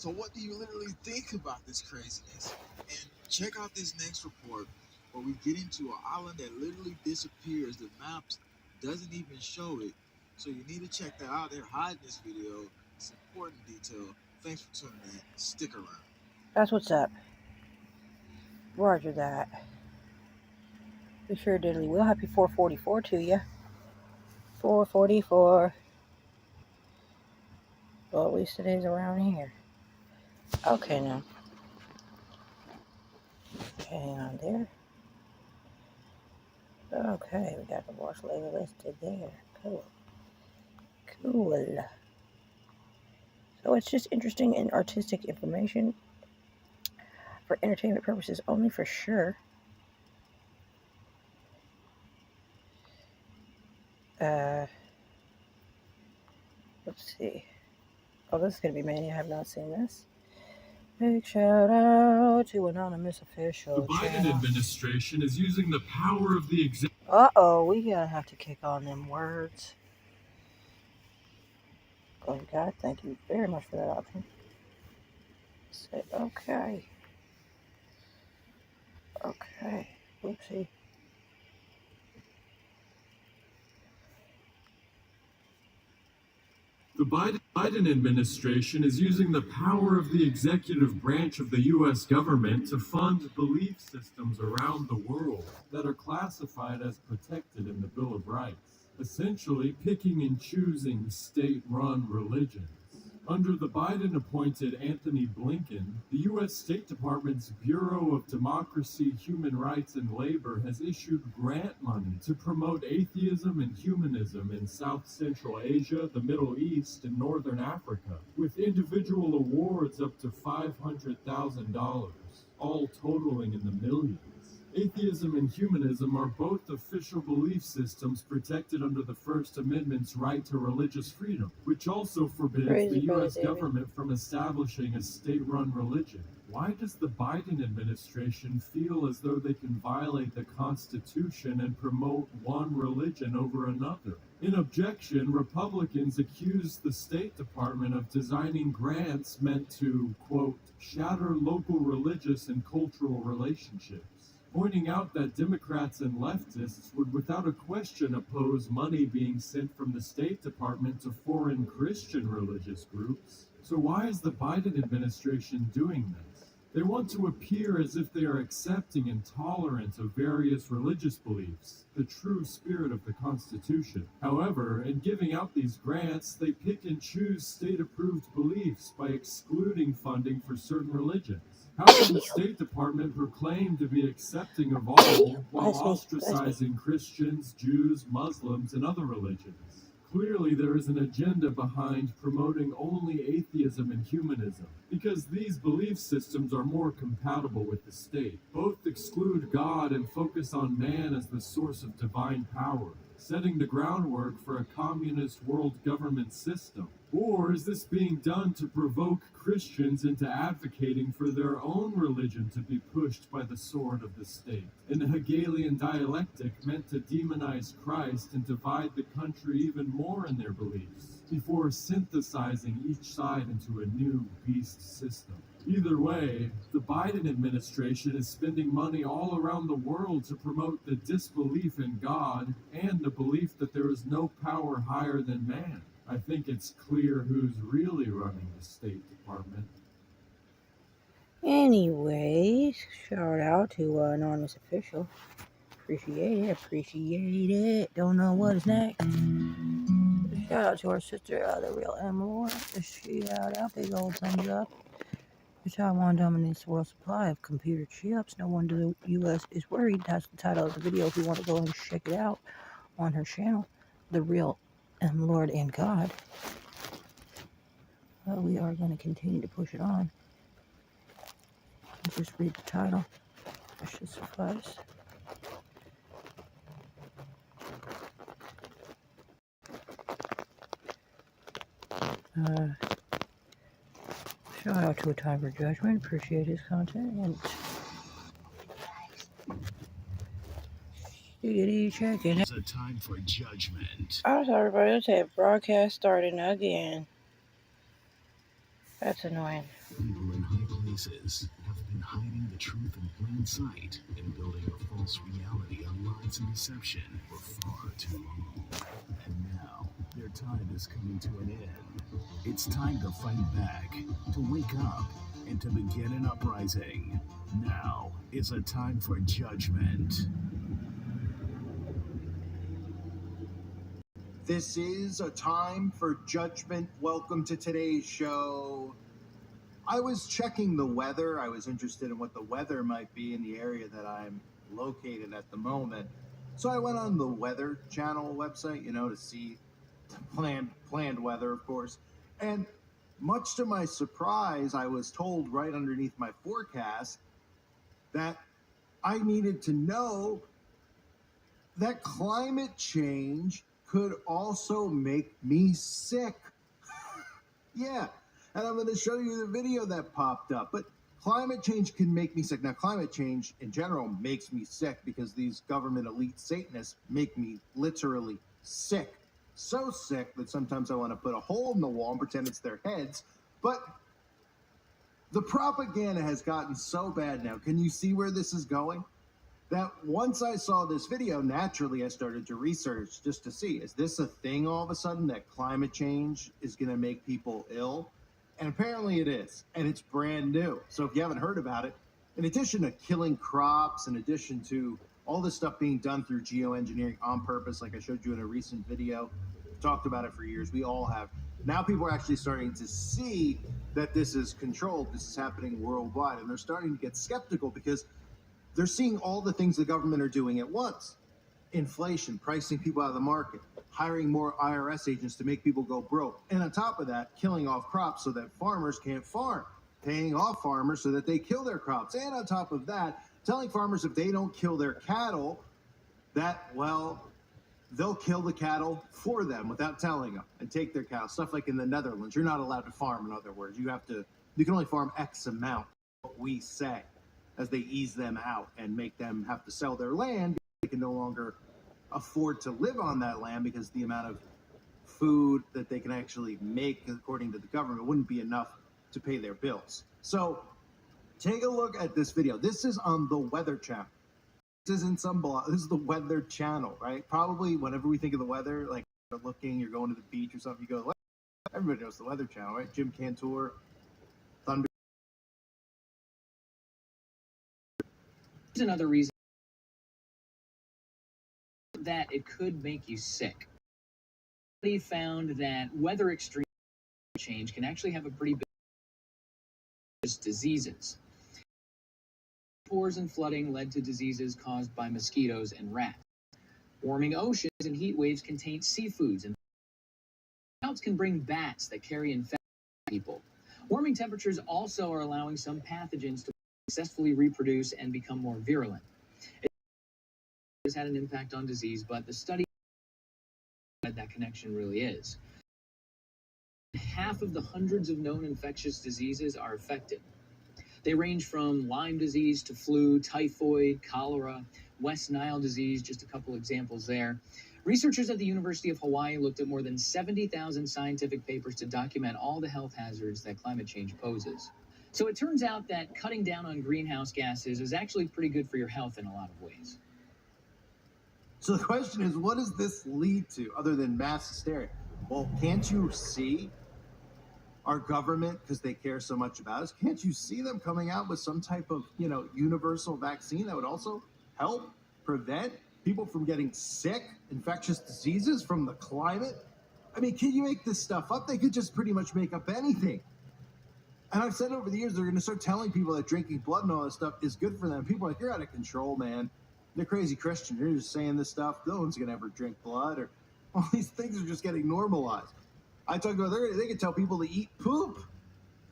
what do you literally think about this craziness? And check out this next report where we get into an island that literally disappears. The maps doesn't even show it. So you need to check that out. They're hiding this video. It's important detail. Thanks for tuning in. Stick around. That's what's up. Roger that. We sure diddly will. Happy 444 to you. 444. Well, at least today's around here. Okay, now. Hang on there. Okay, we got the watch later listed there. Cool. So it's just interesting and artistic information for entertainment purposes only, for sure. Let's see. Oh, this is going to be many. I have not seen this. Big shout out to Anonymous Official. The Biden administration is using the power of the executive. Uh-oh, we gotta have to kick on them words. Oh, God, thank you very much for that option. Say, okay. Okay. Oopsie. The Biden administration is using the power of the executive branch of the U.S. government to fund belief systems around the world that are classified as protected in the Bill of Rights, essentially picking and choosing state-run religions. Under the Biden-appointed Anthony Blinken, the U.S. State Department's Bureau of Democracy, Human Rights, and Labor has issued grant money to promote atheism and humanism in South Central Asia, the Middle East, and Northern Africa, with individual awards up to $500,000, all totaling in the millions. Atheism and humanism are both official belief systems protected under the First Amendment's right to religious freedom, which also forbids Crazy, the Brother U.S. David. government from establishing a state-run religion. Why does the Biden administration feel as though they can violate the Constitution and promote one religion over another? In objection, Republicans accused the State Department of designing grants meant to, quote, shatter local religious and cultural relationships, pointing out that Democrats and leftists would without a question oppose money being sent from the State Department to foreign Christian religious groups. So why is the Biden administration doing this? They want to appear as if they are accepting and tolerant of various religious beliefs, the true spirit of the Constitution. However, in giving out these grants, they pick and choose state-approved beliefs by excluding funding for certain religions. How can the State Department proclaim to be accepting of all while ostracizing Christians, Jews, Muslims, and other religions? Clearly, there is an agenda behind promoting only atheism and humanism, because these belief systems are more compatible with the state. Both exclude God and focus on man as the source of divine power, setting the groundwork for a communist world government system. Or is this being done to provoke Christians into advocating for their own religion to be pushed by the sword of the state? In the Hegelian dialectic meant to demonize Christ and divide the country even more in their beliefs, before synthesizing each side into a new beast system. Either way, the Biden administration is spending money all around the world to promote the disbelief in God and the belief that there is no power higher than man. I think it's clear who's really running the State Department. Anyways, shout out to Anonymous Official. Appreciate it. Don't know what is next. Shout out to our sister, the real Emerald. Shout out, big old thumbs up. Taiwan dominates the world supply of computer chips. No wonder the U.S. is worried. That's the title of the video if you want to go and check it out on her channel, The Real Lord and God. We are going to continue to push it on. Just read the title. That should suffice. Shout out to A Time for Judgment. Appreciate his content. And checking. It's a time for judgment. Oh, sorry, everybody. Let's have broadcast starting again. That's annoying. People in high places have been hiding the truth in plain sight and building a false reality on lies and deception for far too long. And now, their time is coming to an end. It's time to fight back, to wake up, and to begin an uprising. Now is a time for judgment. This is a time for judgment. Welcome to today's show. I was checking the weather. I was interested in what the weather might be in the area that I'm located at the moment. So I went on the Weather Channel website, to see planned weather, of course. And much to my surprise, I was told right underneath my forecast that I needed to know that climate change could also make me sick. Yeah, and I'm going to show you the video that popped up. But climate change can make me sick. Now, climate change in general makes me sick because these government elite Satanists make me literally sick. So sick that sometimes I want to put a hole in the wall and pretend it's their heads. But the propaganda has gotten so bad now. Can you see where this is going? that once I saw this video, naturally I started to research just to see, is this a thing all of a sudden that climate change is going to make people ill? And apparently it is, and it's brand new. So if you haven't heard about it, in addition to killing crops, in addition to all this stuff being done through geoengineering on purpose, like I showed you in a recent video, talked about it for years, we all have. Now people are actually starting to see that this is controlled, this is happening worldwide, and they're starting to get skeptical because they're seeing all the things the government are doing at once. Inflation, pricing people out of the market, hiring more IRS agents to make people go broke. And on top of that, killing off crops so that farmers can't farm, paying off farmers so that they kill their crops. And on top of that, telling farmers if they don't kill their cattle, that, well, they'll kill the cattle for them without telling them and take their cattle. Stuff like in the Netherlands, you're not allowed to farm, in other words. You can only farm X amount, what we say, as they ease them out and make them have to sell their land. They can no longer afford to live on that land because the amount of food that they can actually make, according to the government, wouldn't be enough to pay their bills. So take a look at this video. This is on the Weather Channel. This isn't some blog. This is the Weather Channel, right? Probably whenever we think of the weather, like you're looking, you're going to the beach or something, you go, everybody knows the Weather Channel, right? Jim Cantor, Thunder. There's another reason that it could make you sick. They found that weather extreme change can actually have a pretty big diseases. Pours and flooding led to diseases caused by mosquitoes and rats. Warming oceans and heat waves can taint seafoods, and droughts can bring bats that carry infections to people. Warming temperatures also are allowing some pathogens to successfully reproduce and become more virulent. It has had an impact on disease, but the study that connection really is. Half of the hundreds of known infectious diseases are affected. They range from Lyme disease to flu, typhoid, cholera, West Nile disease, just a couple examples there. Researchers at the University of Hawaii looked at more than 70,000 scientific papers to document all the health hazards that climate change poses. So it turns out that cutting down on greenhouse gases is actually pretty good for your health in a lot of ways. So the question is, what does this lead to other than mass hysteria? Well, can't you see our government, because they care so much about us, can't you see them coming out with some type of, universal vaccine that would also help prevent people from getting sick, infectious diseases from the climate? I mean, can you make this stuff up? They could just pretty much make up anything. And I've said over the years, they're going to start telling people that drinking blood and all this stuff is good for them. People are like, you're out of control, man. They're crazy Christians. You're just saying this stuff. No one's going to ever drink blood, or all these things are just getting normalized. I talked about they could tell people to eat poop,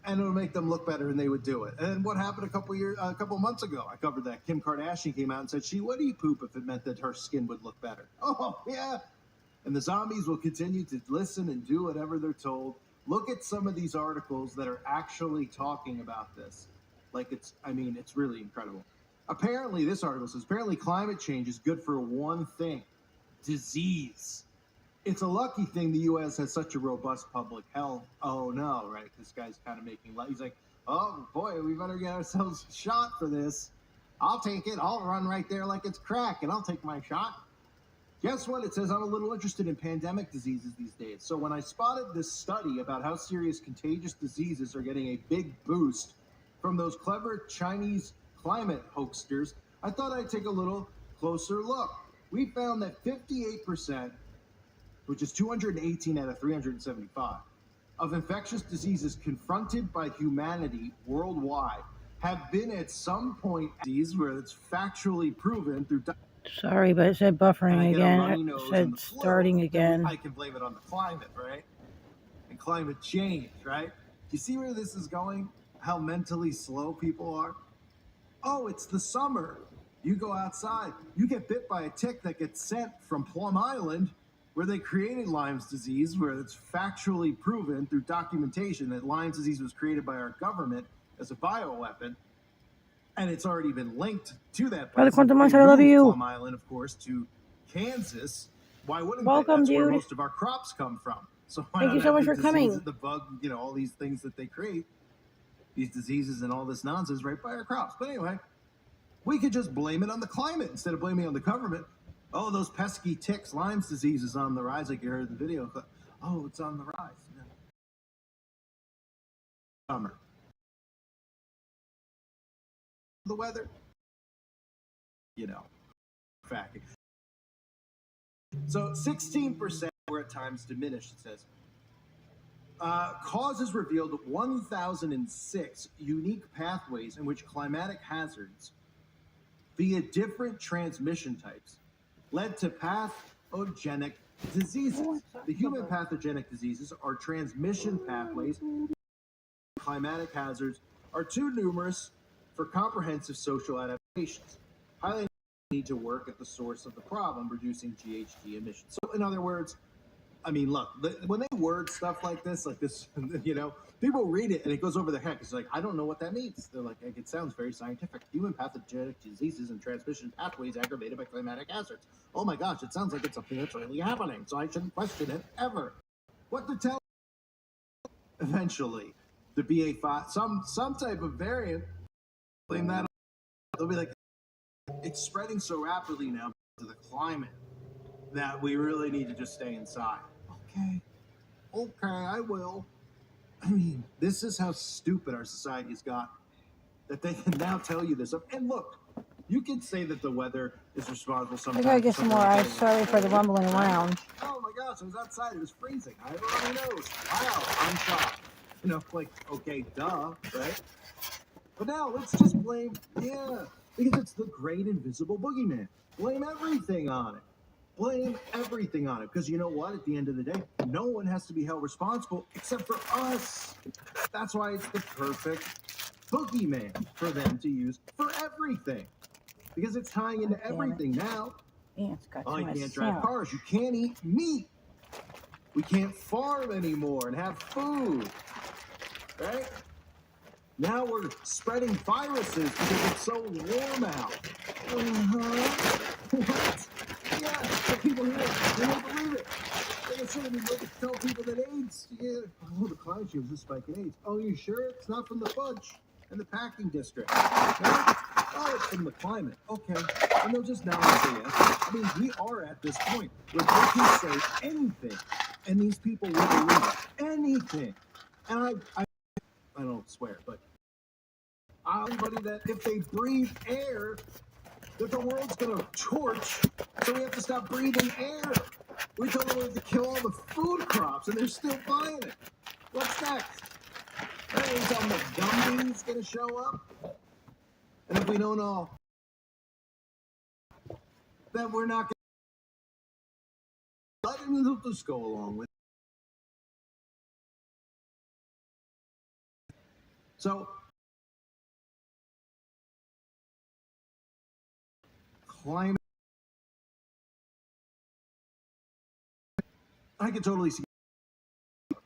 and it'll make them look better, and they would do it. And what happened a couple months ago? I covered that. Kim Kardashian came out and said she would eat poop if it meant that her skin would look better. Oh yeah, and the zombies will continue to listen and do whatever they're told. Look at some of these articles that are actually talking about this. It's really incredible. Apparently, this article says, apparently climate change is good for one thing: disease. It's a lucky thing the U.S. has such a robust public health. Oh no, right? This guy's kind of making light. He's like, oh boy, we better get ourselves a shot for this. I'll take it. I'll run right there like it's crack, and I'll take my shot. Guess what? It says I'm a little interested in pandemic diseases these days. So when I spotted this study about how serious contagious diseases are getting a big boost from those clever Chinese climate hoaxsters, I thought I'd take a little closer look. We found that 58%, which is 218 out of 375, of infectious diseases confronted by humanity worldwide have been at some point disease where it's factually proven through. Sorry, but it said buffering again. It said starting again. I can blame it on the climate, right? And climate change, right? Do you see where this is going? How mentally slow people are? Oh, it's the summer. You go outside. You get bit by a tick that gets sent from Plum Island, where they created Lyme's disease, where it's factually proven through documentation that Lyme's disease was created by our government as a bioweapon. And it's already been linked to that. Brother Quantum Monster, I love you. Plum Island, of course, to Kansas. Why wouldn't Welcome, they? That's where dude. most of our crops come from. So why Thank not you so have much the for coming. diseases, the bug, all these things that they create, these diseases and all this nonsense right by our crops. But anyway, We could just blame it on the climate instead of blaming it on the government. Oh, those pesky ticks, Lyme's disease is on the rise, like you heard in the video. Oh, it's on the rise. Summer. The weather, fact. So 16% were at times diminished, it says. Causes revealed 1,006 unique pathways in which climatic hazards via different transmission types led to pathogenic diseases. The human pathogenic diseases are transmission pathways. Climatic hazards are too numerous for comprehensive social adaptations. Highly need to work at the source of the problem, reducing GHG emissions. So, in other words, I mean, look, when they word stuff like this, people read it and it goes over their head. It's like, I don't know what that means. They're like, it sounds very scientific. Human pathogenic diseases and transmission pathways aggravated by climatic hazards. Oh my gosh, it sounds like it's something that's really happening, so I shouldn't question it ever. What to tell? Eventually, the BA5, some type of variant, blame that on. They'll be like, it's spreading so rapidly now to the climate that we really need to just stay inside. Okay, I will. I mean, this is how stupid our society has got, that they can now tell you this. And look, you can say that the weather is responsible sometimes. I gotta get some more ice. Sorry for the rumbling around. Oh my gosh, I was outside. It was freezing. I have a runny nose. Wow, I'm shocked. Okay, duh, right? But now let's just blame, because it's the great invisible boogeyman. Blame everything on it. Blame everything on it. Because you know what? At the end of the day, no one has to be held responsible except for us. That's why it's the perfect boogeyman for them to use for everything. Because it's tying into everything now. Yeah, it's got you can't drive cars. You can't eat meat. We can't farm anymore and have food. Right? Now we're spreading viruses because it's so warm out. What? Yeah, the people here, they don't believe it. They say we tell people that AIDS, the climate change is spiking AIDS. Oh, you sure? It's not from the fudge and the packing district. Right? Oh, it's from the climate. Okay. And they'll just now say yes. I mean, we are at this point where they can say anything, and these people will believe anything. And I don't swear, but everybody that if they breathe air, that the world's gonna torch, so we have to stop breathing air. We told them we have to kill all the food crops, and they're still buying it. What's next? We tell them the Gumby's gonna show up, and if we don't know, then we're not gonna. I mean, they'll just go along with it. So. Climate. I can totally see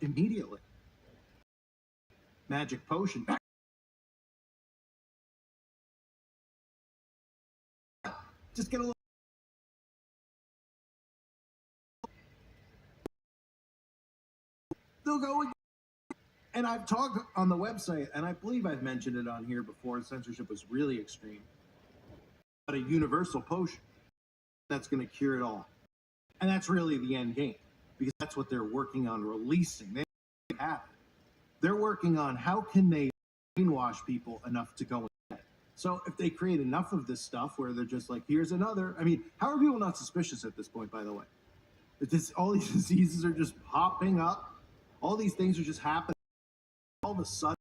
immediately. Magic potion. Just get a little. They'll go again. And I've talked on the website, and I believe I've mentioned it on here before. Censorship was really extreme. But a universal potion that's going to cure it all. And that's really the end game, because that's what they're working on releasing. They have it. They're working on how can they brainwash people enough to go in. So if they create enough of this stuff where they're just like, here's another. I mean, how are people not suspicious at this point, by the way? All these diseases are just popping up. All these things are just happening all of a sudden.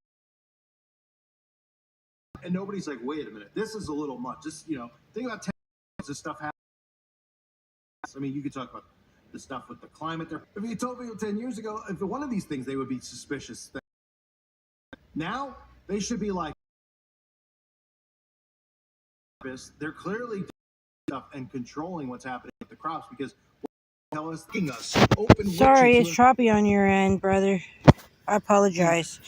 And nobody's like, wait a minute, this is a little much. Just, think about 10 years this stuff happens. I mean, you could talk about the stuff with the climate there. If you told people 10 years ago, if one of these things, they would be suspicious. Now, they should be like, they're clearly doing stuff and controlling what's happening with the crops, because tell us, sorry, it's choppy on your end, brother. I apologize.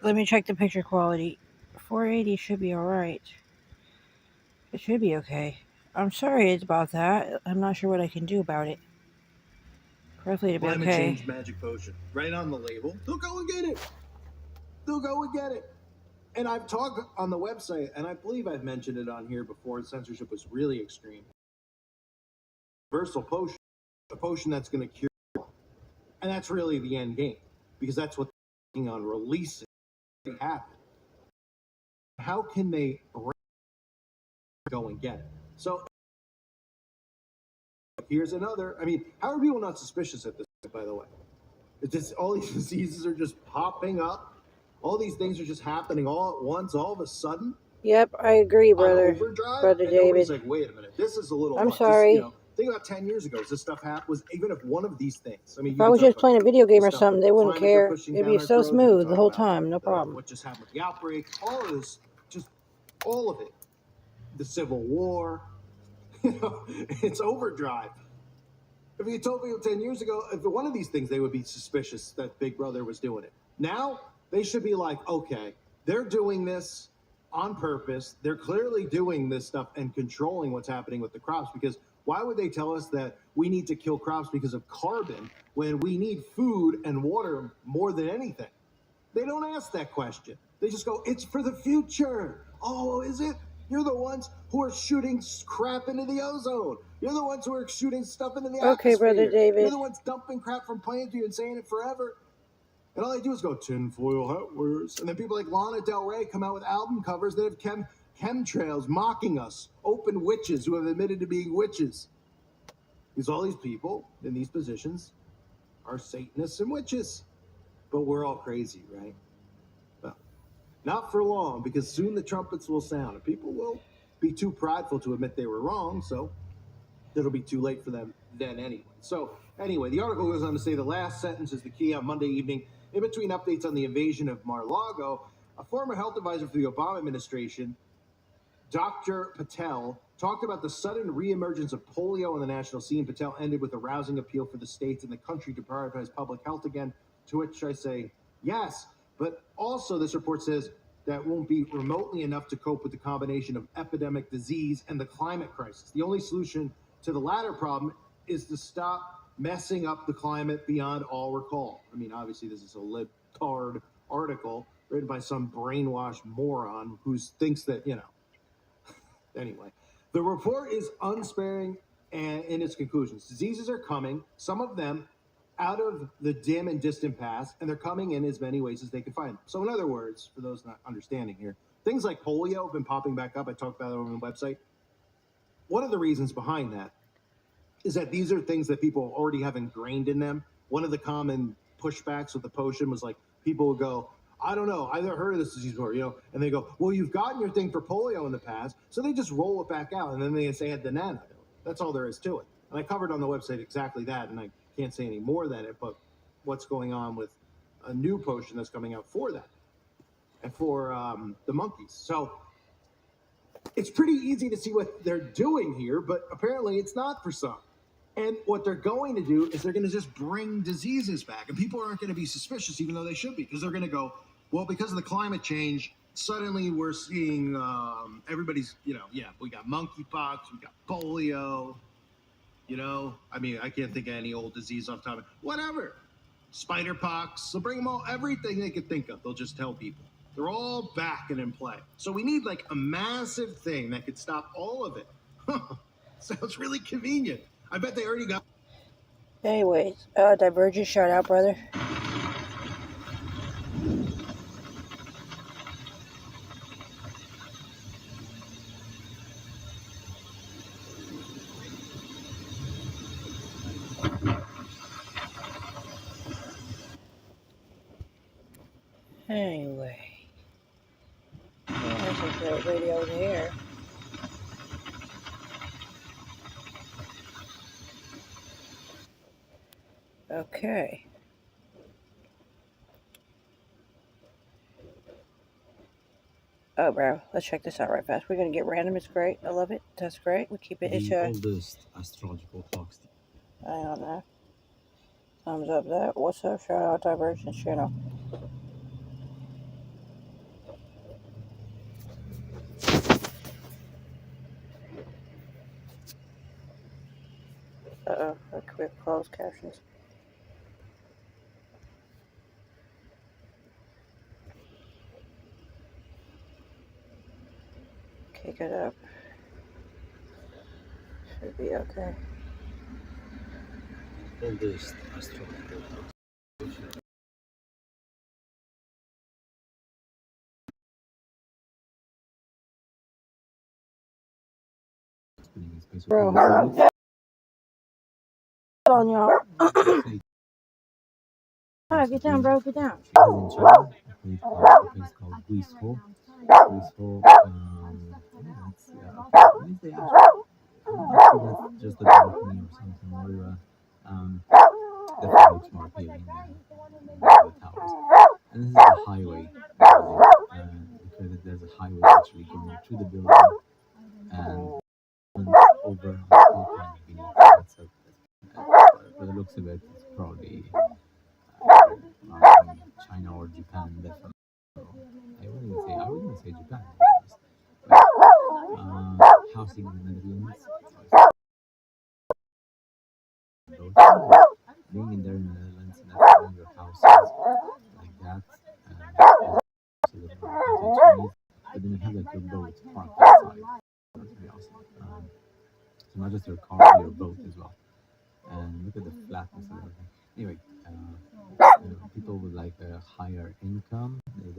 Let me check the picture quality. 480 should be alright. It should be okay. I'm sorry about that. I'm not sure what I can do about it. Hopefully it'll be climate okay. Change magic potion. Right on the label. They'll go and get it. They'll go and get it. And I've talked on the website, and I believe I've mentioned it on here before. Censorship was really extreme. Universal potion, a potion that's going to cure, and that's really the end game, because that's what they're working on releasing. Happen. How can they go and get it? So here's another. I mean, how are people not suspicious at this point, by the way? It's just all these diseases are just popping up. All these things are just happening all at once, all of a sudden. Yep, I agree, On brother. overdrive, Brother and nobody's David. like, wait a minute, this is a little I'm much. sorry. This, think about 10 years ago. This stuff happened. Was even if one of these things. I mean, If I was just playing a video game or something, they wouldn't care. Pushing It'd down be our so throats, we could smooth the talk whole about time, no problem. what just happened with the outbreak, all of this, just all of it. The Civil War, it's overdrive. If you told people 10 years ago, if one of these things, they would be suspicious that Big Brother was doing it. Now, they should be like, okay, they're doing this on purpose. They're clearly doing this stuff and controlling what's happening with the crops, because why would they tell us that we need to kill crops because of carbon when we need food and water more than anything? They don't ask that question. They just go, it's for the future. Oh, is it? You're the ones who are shooting crap into the ozone. You're the ones who are shooting stuff into the atmosphere. Okay, Brother David. You're the ones dumping crap from planes to you and saying it forever. And all they do is go, tinfoil hat wearers. And then people like Lana Del Rey come out with album covers that have chemtrails mocking us, open witches who have admitted to being witches. Because all these people in these positions are Satanists and witches. But we're all crazy, right? Well, not for long, because soon the trumpets will sound, and people will be too prideful to admit they were wrong, so it'll be too late for them then anyway. So, anyway, the article goes on to say the last sentence is the key. On Monday evening, in between updates on the invasion of Mar-a-Lago, a former health advisor for the Obama administration, Dr. Patel, talked about the sudden reemergence of polio on the national scene. Patel ended with a rousing appeal for the states and the country to prioritize public health again, to which I say, yes. But also, this report says that won't be remotely enough to cope with the combination of epidemic disease and the climate crisis. The only solution to the latter problem is to stop messing up the climate beyond all recall. I mean, obviously, this is a libtard article written by some brainwashed moron who thinks that, Anyway, the report is unsparing in its conclusions. Diseases are coming, some of them out of the dim and distant past, and they're coming in as many ways as they can find them. So in other words, for those not understanding here, things like polio have been popping back up. I talked about it on the website. One of the reasons behind that is that these are things that people already have ingrained in them. One of the common pushbacks with the potion was like, people will go, I don't know, I've never heard of this disease before, and they go, well, you've gotten your thing for polio in the past, so they just roll it back out, and then they say add the nano. That's all there is to it. And I covered on the website exactly that, and I can't say any more than it, but what's going on with a new potion that's coming out for that, and for the monkeys. So it's pretty easy to see what they're doing here, but apparently it's not for some. And what they're going to do is they're going to just bring diseases back. And people aren't going to be suspicious, even though they should be, because they're going to go, well, because of the climate change, suddenly we're seeing everybody's, we got monkeypox, we got polio, I mean, I can't think of any old disease off the top of it. Whatever. Spider pox. They'll bring them all, everything they could think of. They'll just tell people. They're all back and in play. So we need like a massive thing that could stop all of it. Sounds really convenient. I bet they already got. Anyways, Divergent, shout out, brother. Anyway, that's a great radio here. Okay. Oh, bro, let's check this out right fast. We're gonna get random. It's great. I love it. That's great. We keep it. It's The oldest astrological clocks. hang on now. Thumbs up that. What's up? Shout out Divergence channel. I quit closed captions. Pick it up. Should be okay. Oldest astrological observation. Spinning in space. Bro, Okay, hold on, y'all. say Alright, get down, bro. Get down. she is in China. A place called Guizhou. Guizhou. What is the actual? I'm not sure that's just a balcony or something. Or definitely looks more appealing than the towers. And this is a highway building, because there's a highway actually going through the building and over on top and beneath. That's for the looks of it, it's probably China or Japan, definitely. So I wouldn't say Japan. But, housing in the Netherlands. Being in there in the Netherlands and that's one of your houses like that. So that Chinese, but then you have like your boat parked outside. That's pretty awesome. So not just your car, but your boat as well. And look at the flatness of everything. Anyway, people with like a higher income, they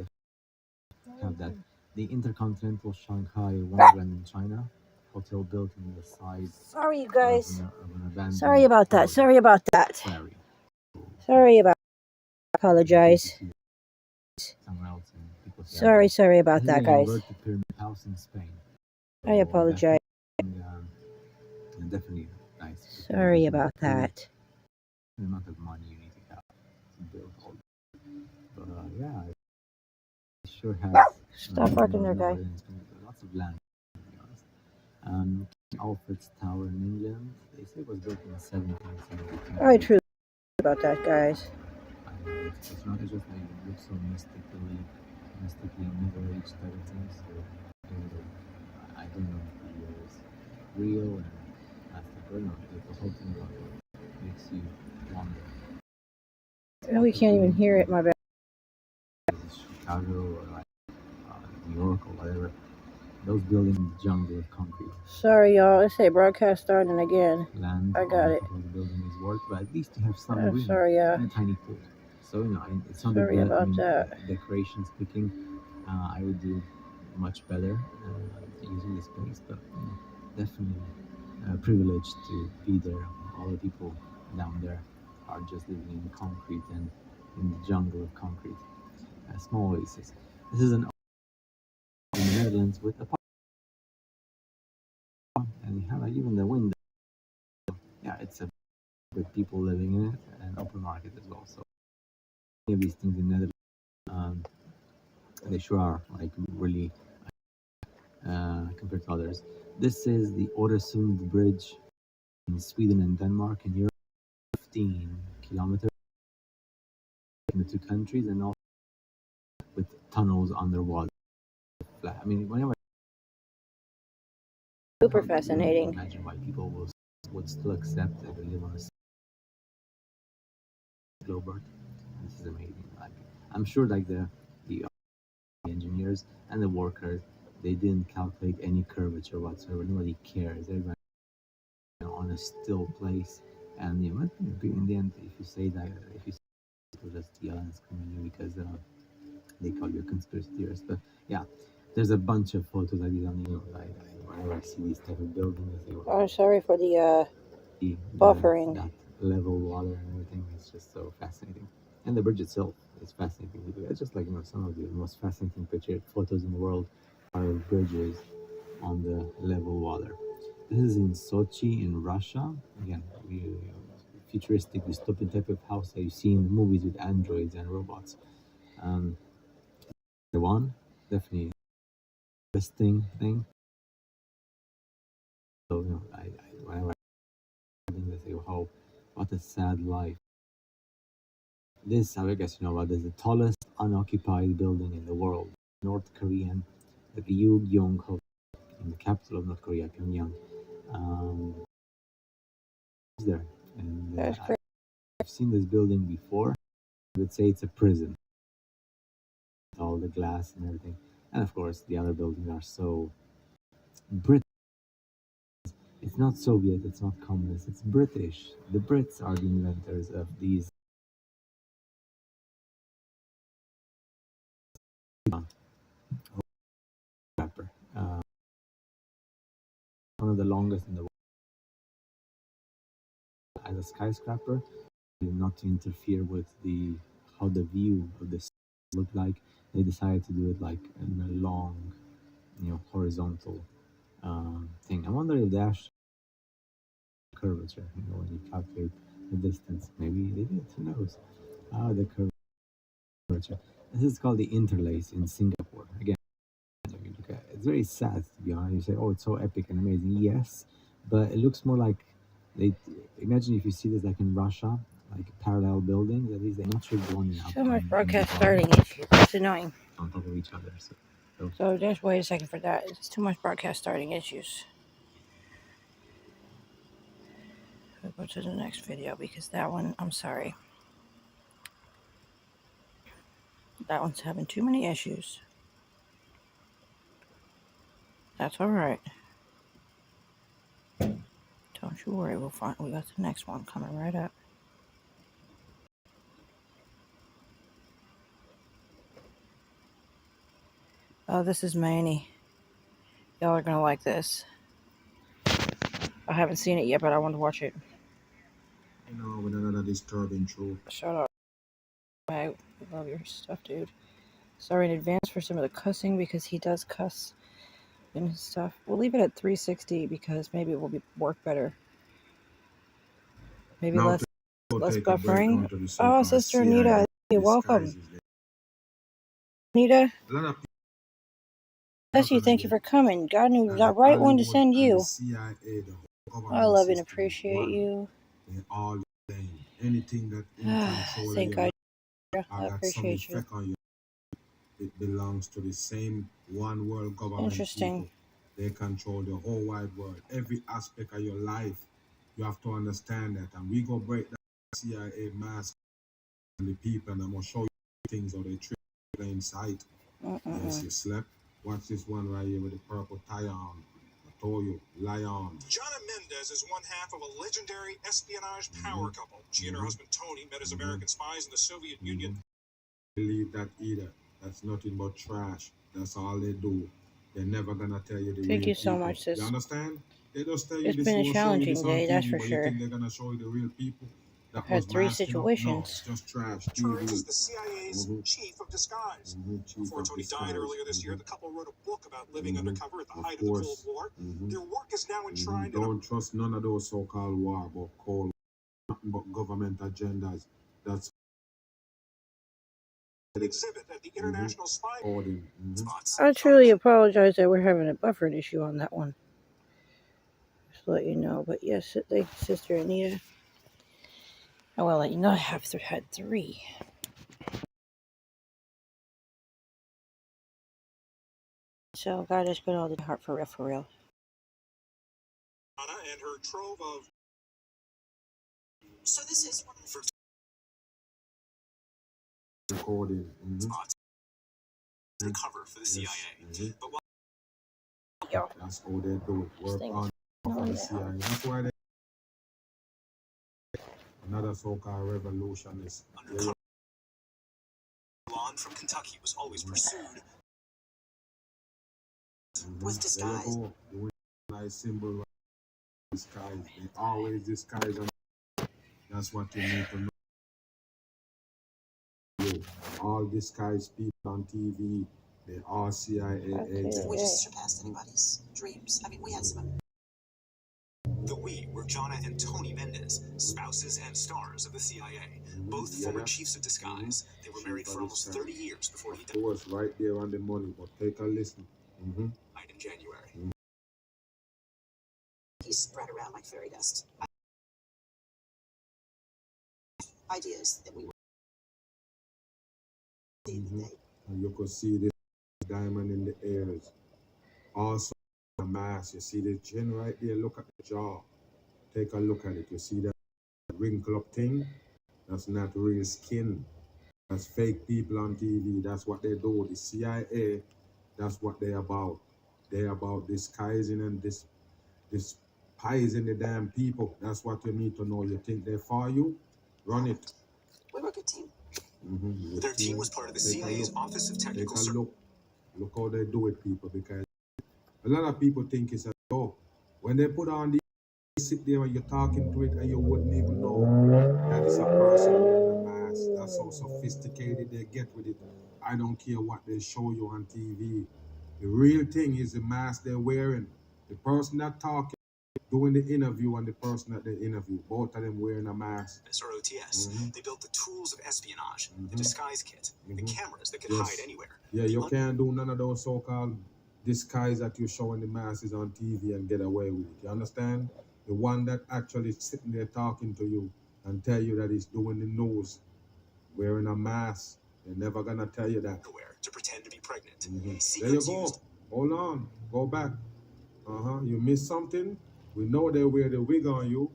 have that. The Intercontinental Shanghai Wonderland in China, hotel built in the side Sorry, you guys. of an abandoned Sorry about that. Sorry about that. quarry. Sorry about. Apologize. Somewhere else in people's Sorry about This is that, an guys. inverted pyramid house in Spain. I apologize. Definitely nice. Sorry about that. The amount of money you need to have to build all this. But yeah, it sure has. Stop working there, guy. Lots of land, to be honest. Alfred's Tower in England, they say it was built in the 1772. I truly about that, guys. It's not just like it looks so mystically middle aged type of things. So I don't know if it was real and plastic or not. The whole thing about it makes you wonder. We can't even hear it, my bad. Chicago or like New York or whatever. Those buildings in the jungle of concrete. Sorry, y'all. Let's say broadcast starting again. Land I got it. the building is worth, but at least you have some green Sorry, and a tiny pool. So it's not Sorry that about that. Decoration speaking, I would do much better using the space, but definitely privileged to be there. All the people down there are just living in concrete and in the jungle of concrete. Small oasis. This is an in the Netherlands with a park, and you have like, even the window. Yeah, it's a with people living in it and open market as well. So many of these things in Netherlands, they sure are like really compared to others. This is the Öresund Bridge in Sweden and Denmark, and you're 15 kilometers in the two countries, and also with tunnels underwater. I mean, whenever Super fascinating. Imagine why people would still accept that we live on a globe. This is amazing. Like I'm sure, like the engineers and the workers, they didn't calculate any curvature whatsoever. Nobody cares. Everybody on a still place, and in the end, if you say that, if you people just yell and scream at you because they call you a conspiracy theorist. But yeah, there's a bunch of photos like these on whenever I see these type of buildings. I'm sorry for the buffering. That level water and everything is just so fascinating. And the bridge itself is fascinating. It's just like some of the most fascinating photos in the world are of bridges on the level water. This is in Sochi in Russia. Again, futuristic dystopian type of house that you see in the movies with androids and robots. The one definitely interesting thing. So whenever I think they say, "Oh, what a sad life." This, I guess you know about this, is the tallest unoccupied building in the world, North Korean, the Ryugyong Hotel in the capital of North Korea, Pyongyang. It's there, and I've seen this building before. I would say it's a prison. All the glass and everything, and of course the other buildings are so Brit. It's not Soviet. It's not communist. It's British. The Brits are the inventors of these. Skyscraper. One of the longest in the world. As a skyscraper, not to interfere with the how the view of this looked like, they decided to do it like in a long, horizontal thing. I wonder if they actually curvature, when you calculate the distance. Maybe they did. Who knows? The curvature. This is called the interlace in Singapore. Again, it's very sad to be honest. You say, "Oh, it's so epic and amazing." Yes, but it looks more like they. Imagine if you see this like in Russia, like parallel buildings. At least they not should one up So much in broadcast Dubai starting issue. It's annoying. on top of each other. So just wait a second for that. It's too much broadcast starting issues. We'll go to the next video because that one, I'm sorry. That one's having too many issues. That's all right. Don't you worry. We got the next one coming right up. Oh, this is Manny. Y'all are gonna like this. I haven't seen it yet, but I want to watch it. With another disturbing truth. Shut up. I love your stuff, dude. Sorry in advance for some of the cussing because he does cuss in his stuff. We'll leave it at 360 because maybe it will work better. Maybe less buffering. Oh, Sister Anita, you're welcome. Anita, bless you. Thank you for coming. God knew the right one to send you. I love and appreciate you. Anything that Thank God. I appreciate you. It belongs to the same one world government. Interesting. People. They control the whole wide world. Every aspect of your life, you have to understand that. And we go break down the CIA mask and the people, and I'm gonna show you things how they trick in plain sight. Yes, you slept. Watch this one right here with the purple tie on. I told you, lie on. Jonna Mendez is one half of a legendary espionage power couple. She and her husband Tony met as American spies in the Soviet Union. Believe that either. That's nothing but trash. That's all they do. They're never gonna tell you the Thank real you so people. much, sis. You understand? They just tell you It's this. been a challenging day, that's for but sure. You think they're gonna show you the real people? I've had 3 situations. No, it's just trash. Turns as the CIA's chief of disguise. Before Tony died earlier this year, the couple wrote a book about living undercover at the height of the Cold War. Their work is now enshrined. Don't trust none of those so-called war, but Cold, nothing but government agendas. That's an exhibit at the International Spy Spots. I truly apologize that we're having a buffering issue on that one. Just to let you know. But yes, thank you, Sister Anita. I will let you know I have had 3. So God is good all the heart for real, for real. Anna and her trove of. So this is one of the first recording spots. The cover for the CIA. But that's how they do it. Work on for the CIA. That's why they another so-called revolutionist. Undercover. Blonde from Kentucky was always pursued with disguise. Nice symbol. Disguise. They always disguise. That's what you need to know. All disguised people on TV, they all CIA agents. We just surpassed anybody's dreams. I mean, we had some. The we were Jonna and Tony Mendez, spouses and stars of the CIA, both former chiefs of disguise. They were married for almost 30 years before he died. Of course, right there on the money, but take a listen. Died in January. He's spread around like fairy dust. Ideas that we were. And you could see this diamond in the ears. Also, the mask. You see the chin right there. Look at the jaw. Take a look at it. You see that wrinkle up thing? That's not real skin. That's fake people on TV. That's what they do. The CIA, that's what they're about. They're about disguising and despising the damn people. That's what you need to know. You think they're for you? Run it. We were a good team. Their team was part of the CIA's Office of Technical Services. Look how they do it, people, because a lot of people think it's a joke. When they put on the sit there and you're talking to it and you wouldn't even know that it's a person wearing a mask. That's how sophisticated they get with it. I don't care what they show you on TV. The real thing is the mask they're wearing. The person that talking, doing the interview, and the person that they interview, both of them wearing a mask. Or OTS. They built the tools of espionage, the disguise kit, the cameras that could hide anywhere. Yeah, you can't do none of those so-called disguise that you're showing the masses on TV and get away with it. You understand? The one that actually sitting there talking to you and tell you that he's doing the news, wearing a mask, they're never gonna tell you that. To pretend to be pregnant. There you go. Hold on. Go back. You missed something? We know they wear the wig on you.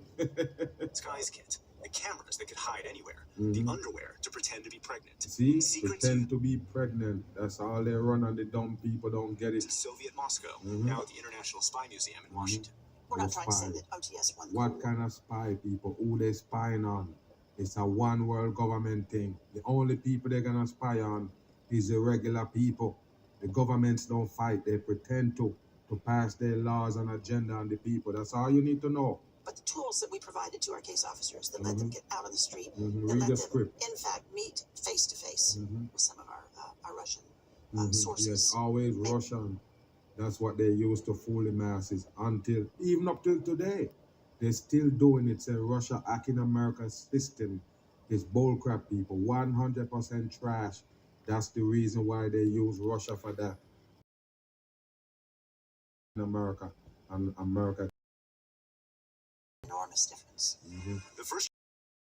Disguise kit. The cameras that could hide anywhere. The underwear to pretend to be pregnant. See? Pretend to be pregnant. That's all they run on the dumb people don't get it. Soviet Moscow, now at the International Spy Museum in Washington. We're not trying to say that OTS won. What kind of spy people? Who they spying on? It's a one world government thing. The only people they're gonna spy on is the regular people. The governments don't fight. They pretend to pass their laws and agenda on the people. That's all you need to know. But the tools that we provided to our case officers that let them get out on the street, that Read let the them, script. in fact, meet face to face with some of our Russian sources. Yes, always Russian. That's what they used to fool the masses until, even up till today. They're still doing it. Say Russia hacking America's system is bullcrap, people. 100% trash. That's the reason why they use Russia for that. In America and America. Enormous difference. The first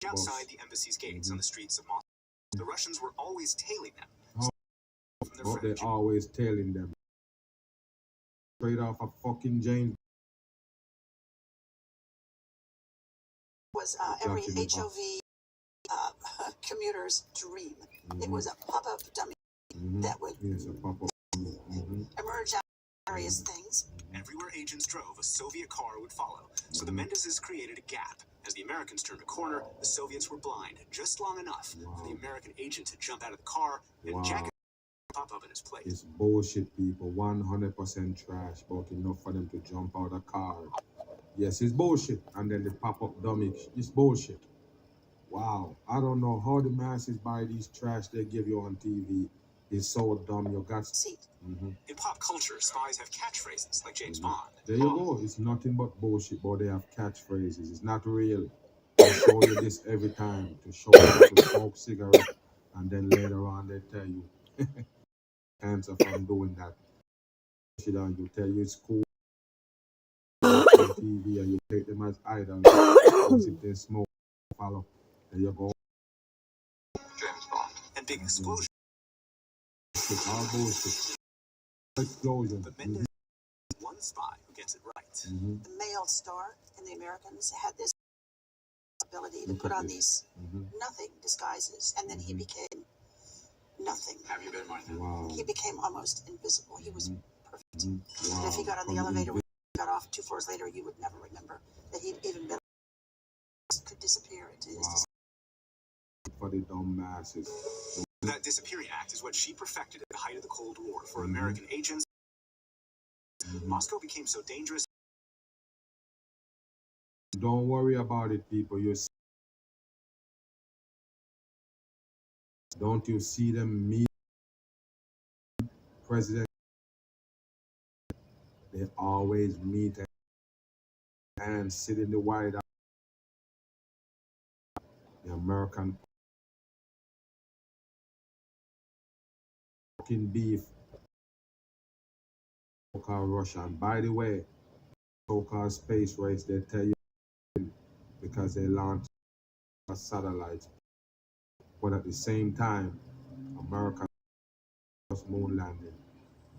outside the embassy's gates on the streets of Moscow, the Russians were always tailing them. But they're always tailing them. Straight off a fucking James. Was every HOV commuter's dream. It was a pop-up dummy that would emerge out of various things. Everywhere agents drove, a Soviet car would follow. So the Mendezes created a gap. As the Americans turned a corner, the Soviets were blind, just long enough for the American agent to jump out of the car and jack it pop up in his place. It's bullshit, people. 100% trash. But enough for them to jump out of the car. Yes, it's bullshit. And then the pop-up dummy, it's bullshit. Wow. I don't know how the masses buy these trash they give you on TV. It's so dumb. You got seat. In pop culture, spies have catchphrases like James Bond. There you go. It's nothing but bullshit, but they have catchphrases. It's not real. They show you this every time to show you how to smoke cigarettes, and then later on they tell you answer from doing that. Shit on you, tell you it's cool on TV, and you take them as idols. If they smoke, follow. There you go. James Bond. And big explosion. All bullshit. Explosion. But Mendez is one spy who gets it right. The male star in the Americans had this ability to put on these nothing disguises, and then he became nothing. Have you been mine? Wow. He became almost invisible. He was perfect. And if he got on the elevator, got off 2 floors later, you would never remember that he'd even been. Could disappear into his For the dumb masses. That disappearing act is what she perfected at the height of the Cold War for American agents. Moscow became so dangerous. Don't worry about it, people. Don't you see them meet president? They always meet and sit in the White House. The American fucking beef. So-called Russia. And by the way, so-called space race, they tell you because they launched a satellite. But at the same time, America was moon landing.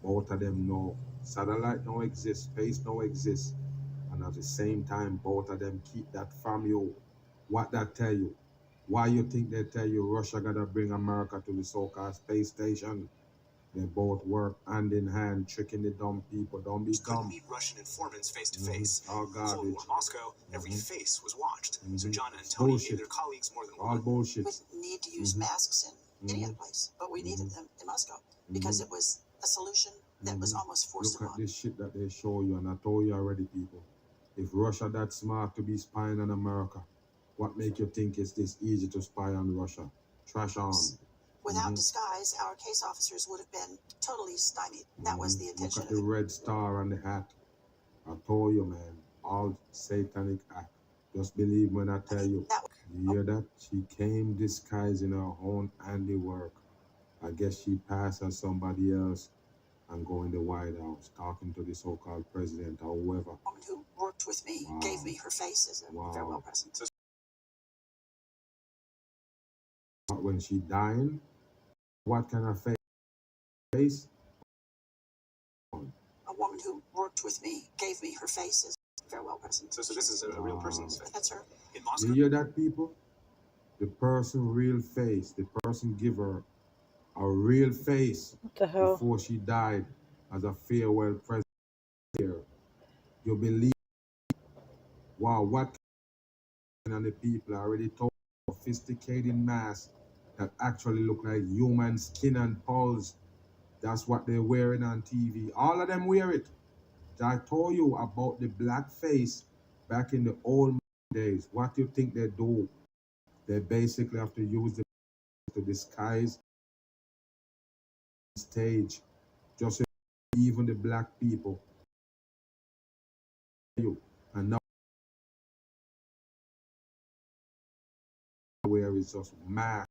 Both of them know satellite don't exist, space don't exist. And at the same time, both of them keep that from you. What that tell you? Why you think they tell you Russia gotta bring America to the so-called space station? They both work hand in hand, tricking the dumb people. Don't be Couldn't dumb. meet Russian informants face to face. All In Cold garbage. War Moscow, every face was watched. So Jana and It's Tony bullshit. gave their colleagues more than All one. bullshit. We didn't need to use masks in any other place, but we needed them in Moscow because it was a solution that was almost forced Look at upon. this shit that they show you, and I told you already, people. If Russia that smart to be spying on America, what make you think it's this easy to spy on Russia? Trash on. Without disguise, our case officers would have been totally stymied. That was the Look intention at of the it. red star on the hat. I told you, man. All satanic act. Just believe when I tell you. You hear that? She came disguised in her own handiwork. I guess she passed as somebody else and go in the White House talking to the so-called president or whoever. The woman who worked with me gave me her face as a farewell present. But when she dying, what kind of face? A woman who worked with me gave me her face as a farewell present. So this is a real person's face. That's her. In Moscow, You hear that, people? The person real face. The person give her a real face What the hell? before she died as a farewell present here. You believe? Wow, what kind of the people already told sophisticated masks that actually look like human skin and pulse. That's what they're wearing on TV. All of them wear it. I told you about the black face back in the old days. What do you think they do? They basically have to use the to disguise stage, just so even the black people. And now where it's just mask.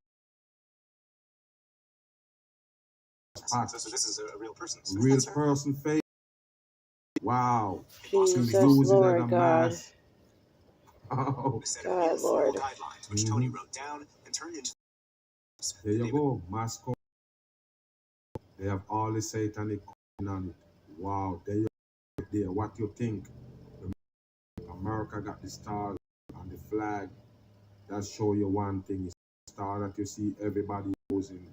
so this is a real person's face. Real person face. Wow. Jesus, Use it as Lord a God. mask. Oh. A set God, of informal Lord. guidelines, which Tony wrote down and turned into. There you go, Moscow. They have all the satanic on it. Wow, there you go. There. What you think? America got the stars and the flag. That show you one thing. It's the star that you see everybody using,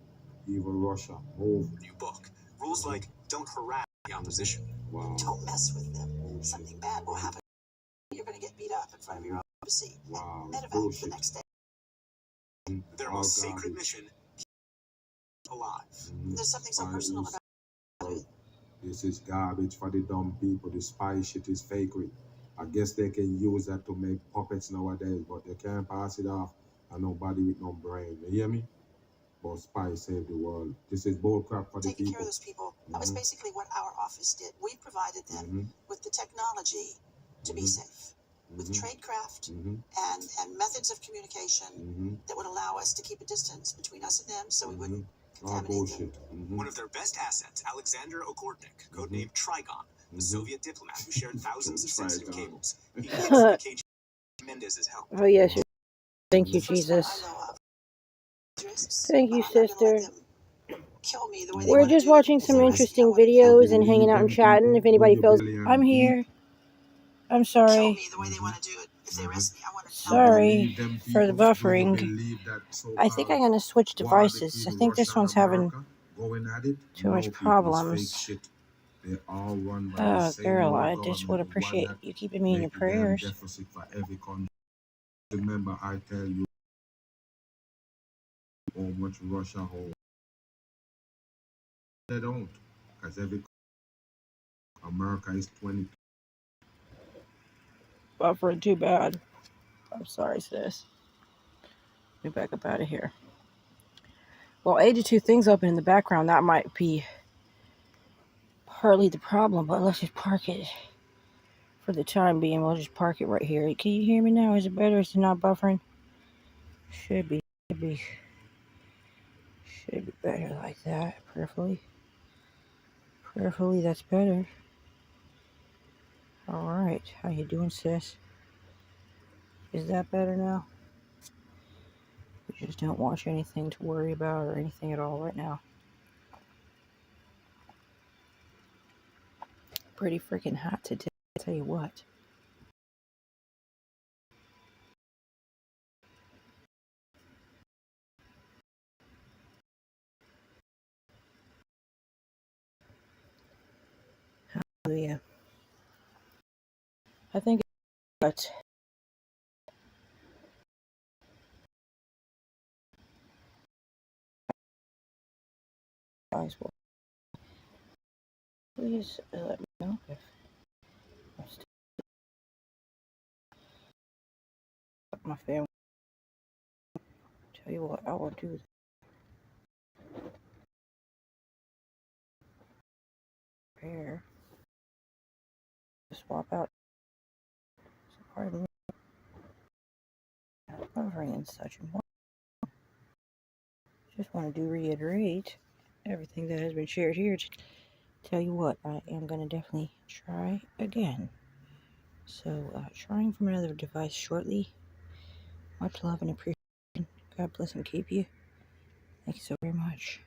even Russia. Move. New book. Rules like don't harass the opposition. Wow. Don't mess with them. Something bad will happen. You're going to get beat up in front of your own embassy. Wow. Medevac the next day. Their most sacred mission, keep alive. There's something so personal about it. This is garbage for the dumb people. The spy shit is fakery. I guess they can use that to make puppets nowadays, but they can't pass it off on nobody with no brain. You hear me? But spy save the world. This is bullcrap for the Taking people. care of those people. That was basically what our office did. We provided them with the technology to be safe, with tradecraft and methods of communication that would allow us to keep a distance between us and them, so we wouldn't contaminate them. One of their best assets, Alexander Okortnik, codenamed Trigon, the Soviet diplomat who shared thousands of sensitive cables. He thanks the KGB Mendez's help. Oh yes, thank you, Jesus. Thank you, sister. We're just watching some interesting videos and hanging out and chatting. If anybody feels I'm here. I'm sorry. Sorry for the buffering. I think I'm gonna switch devices. I think this one's having too much problems. Oh, girl, I just would appreciate you keeping me in your prayers. Remember, I tell you how much Russia holds. They don't, because every America is 20. Buffering too bad. I'm sorry, sis. Get back up out of here. Well, 82 things open in the background. That might be partly the problem, but let's just park it. For the time being, we'll just park it right here. Can you hear me now? Is it better? Is it not buffering? Should be better like that. Prayerfully, that's better. All right, how you doing, sis? Is that better now? We just don't watch anything to worry about or anything at all right now. Pretty freaking hot today, I'll tell you what. Yeah. I think it's guys will please let me know if I'm still my family. Tell you what, I will do repair. Swap out some part of the covering and such and more. Just wanted to reiterate everything that has been shared here. Tell you what, I am going to definitely try again. So, trying from another device shortly. Much love and appreciation. God bless and keep you. Thank you so very much.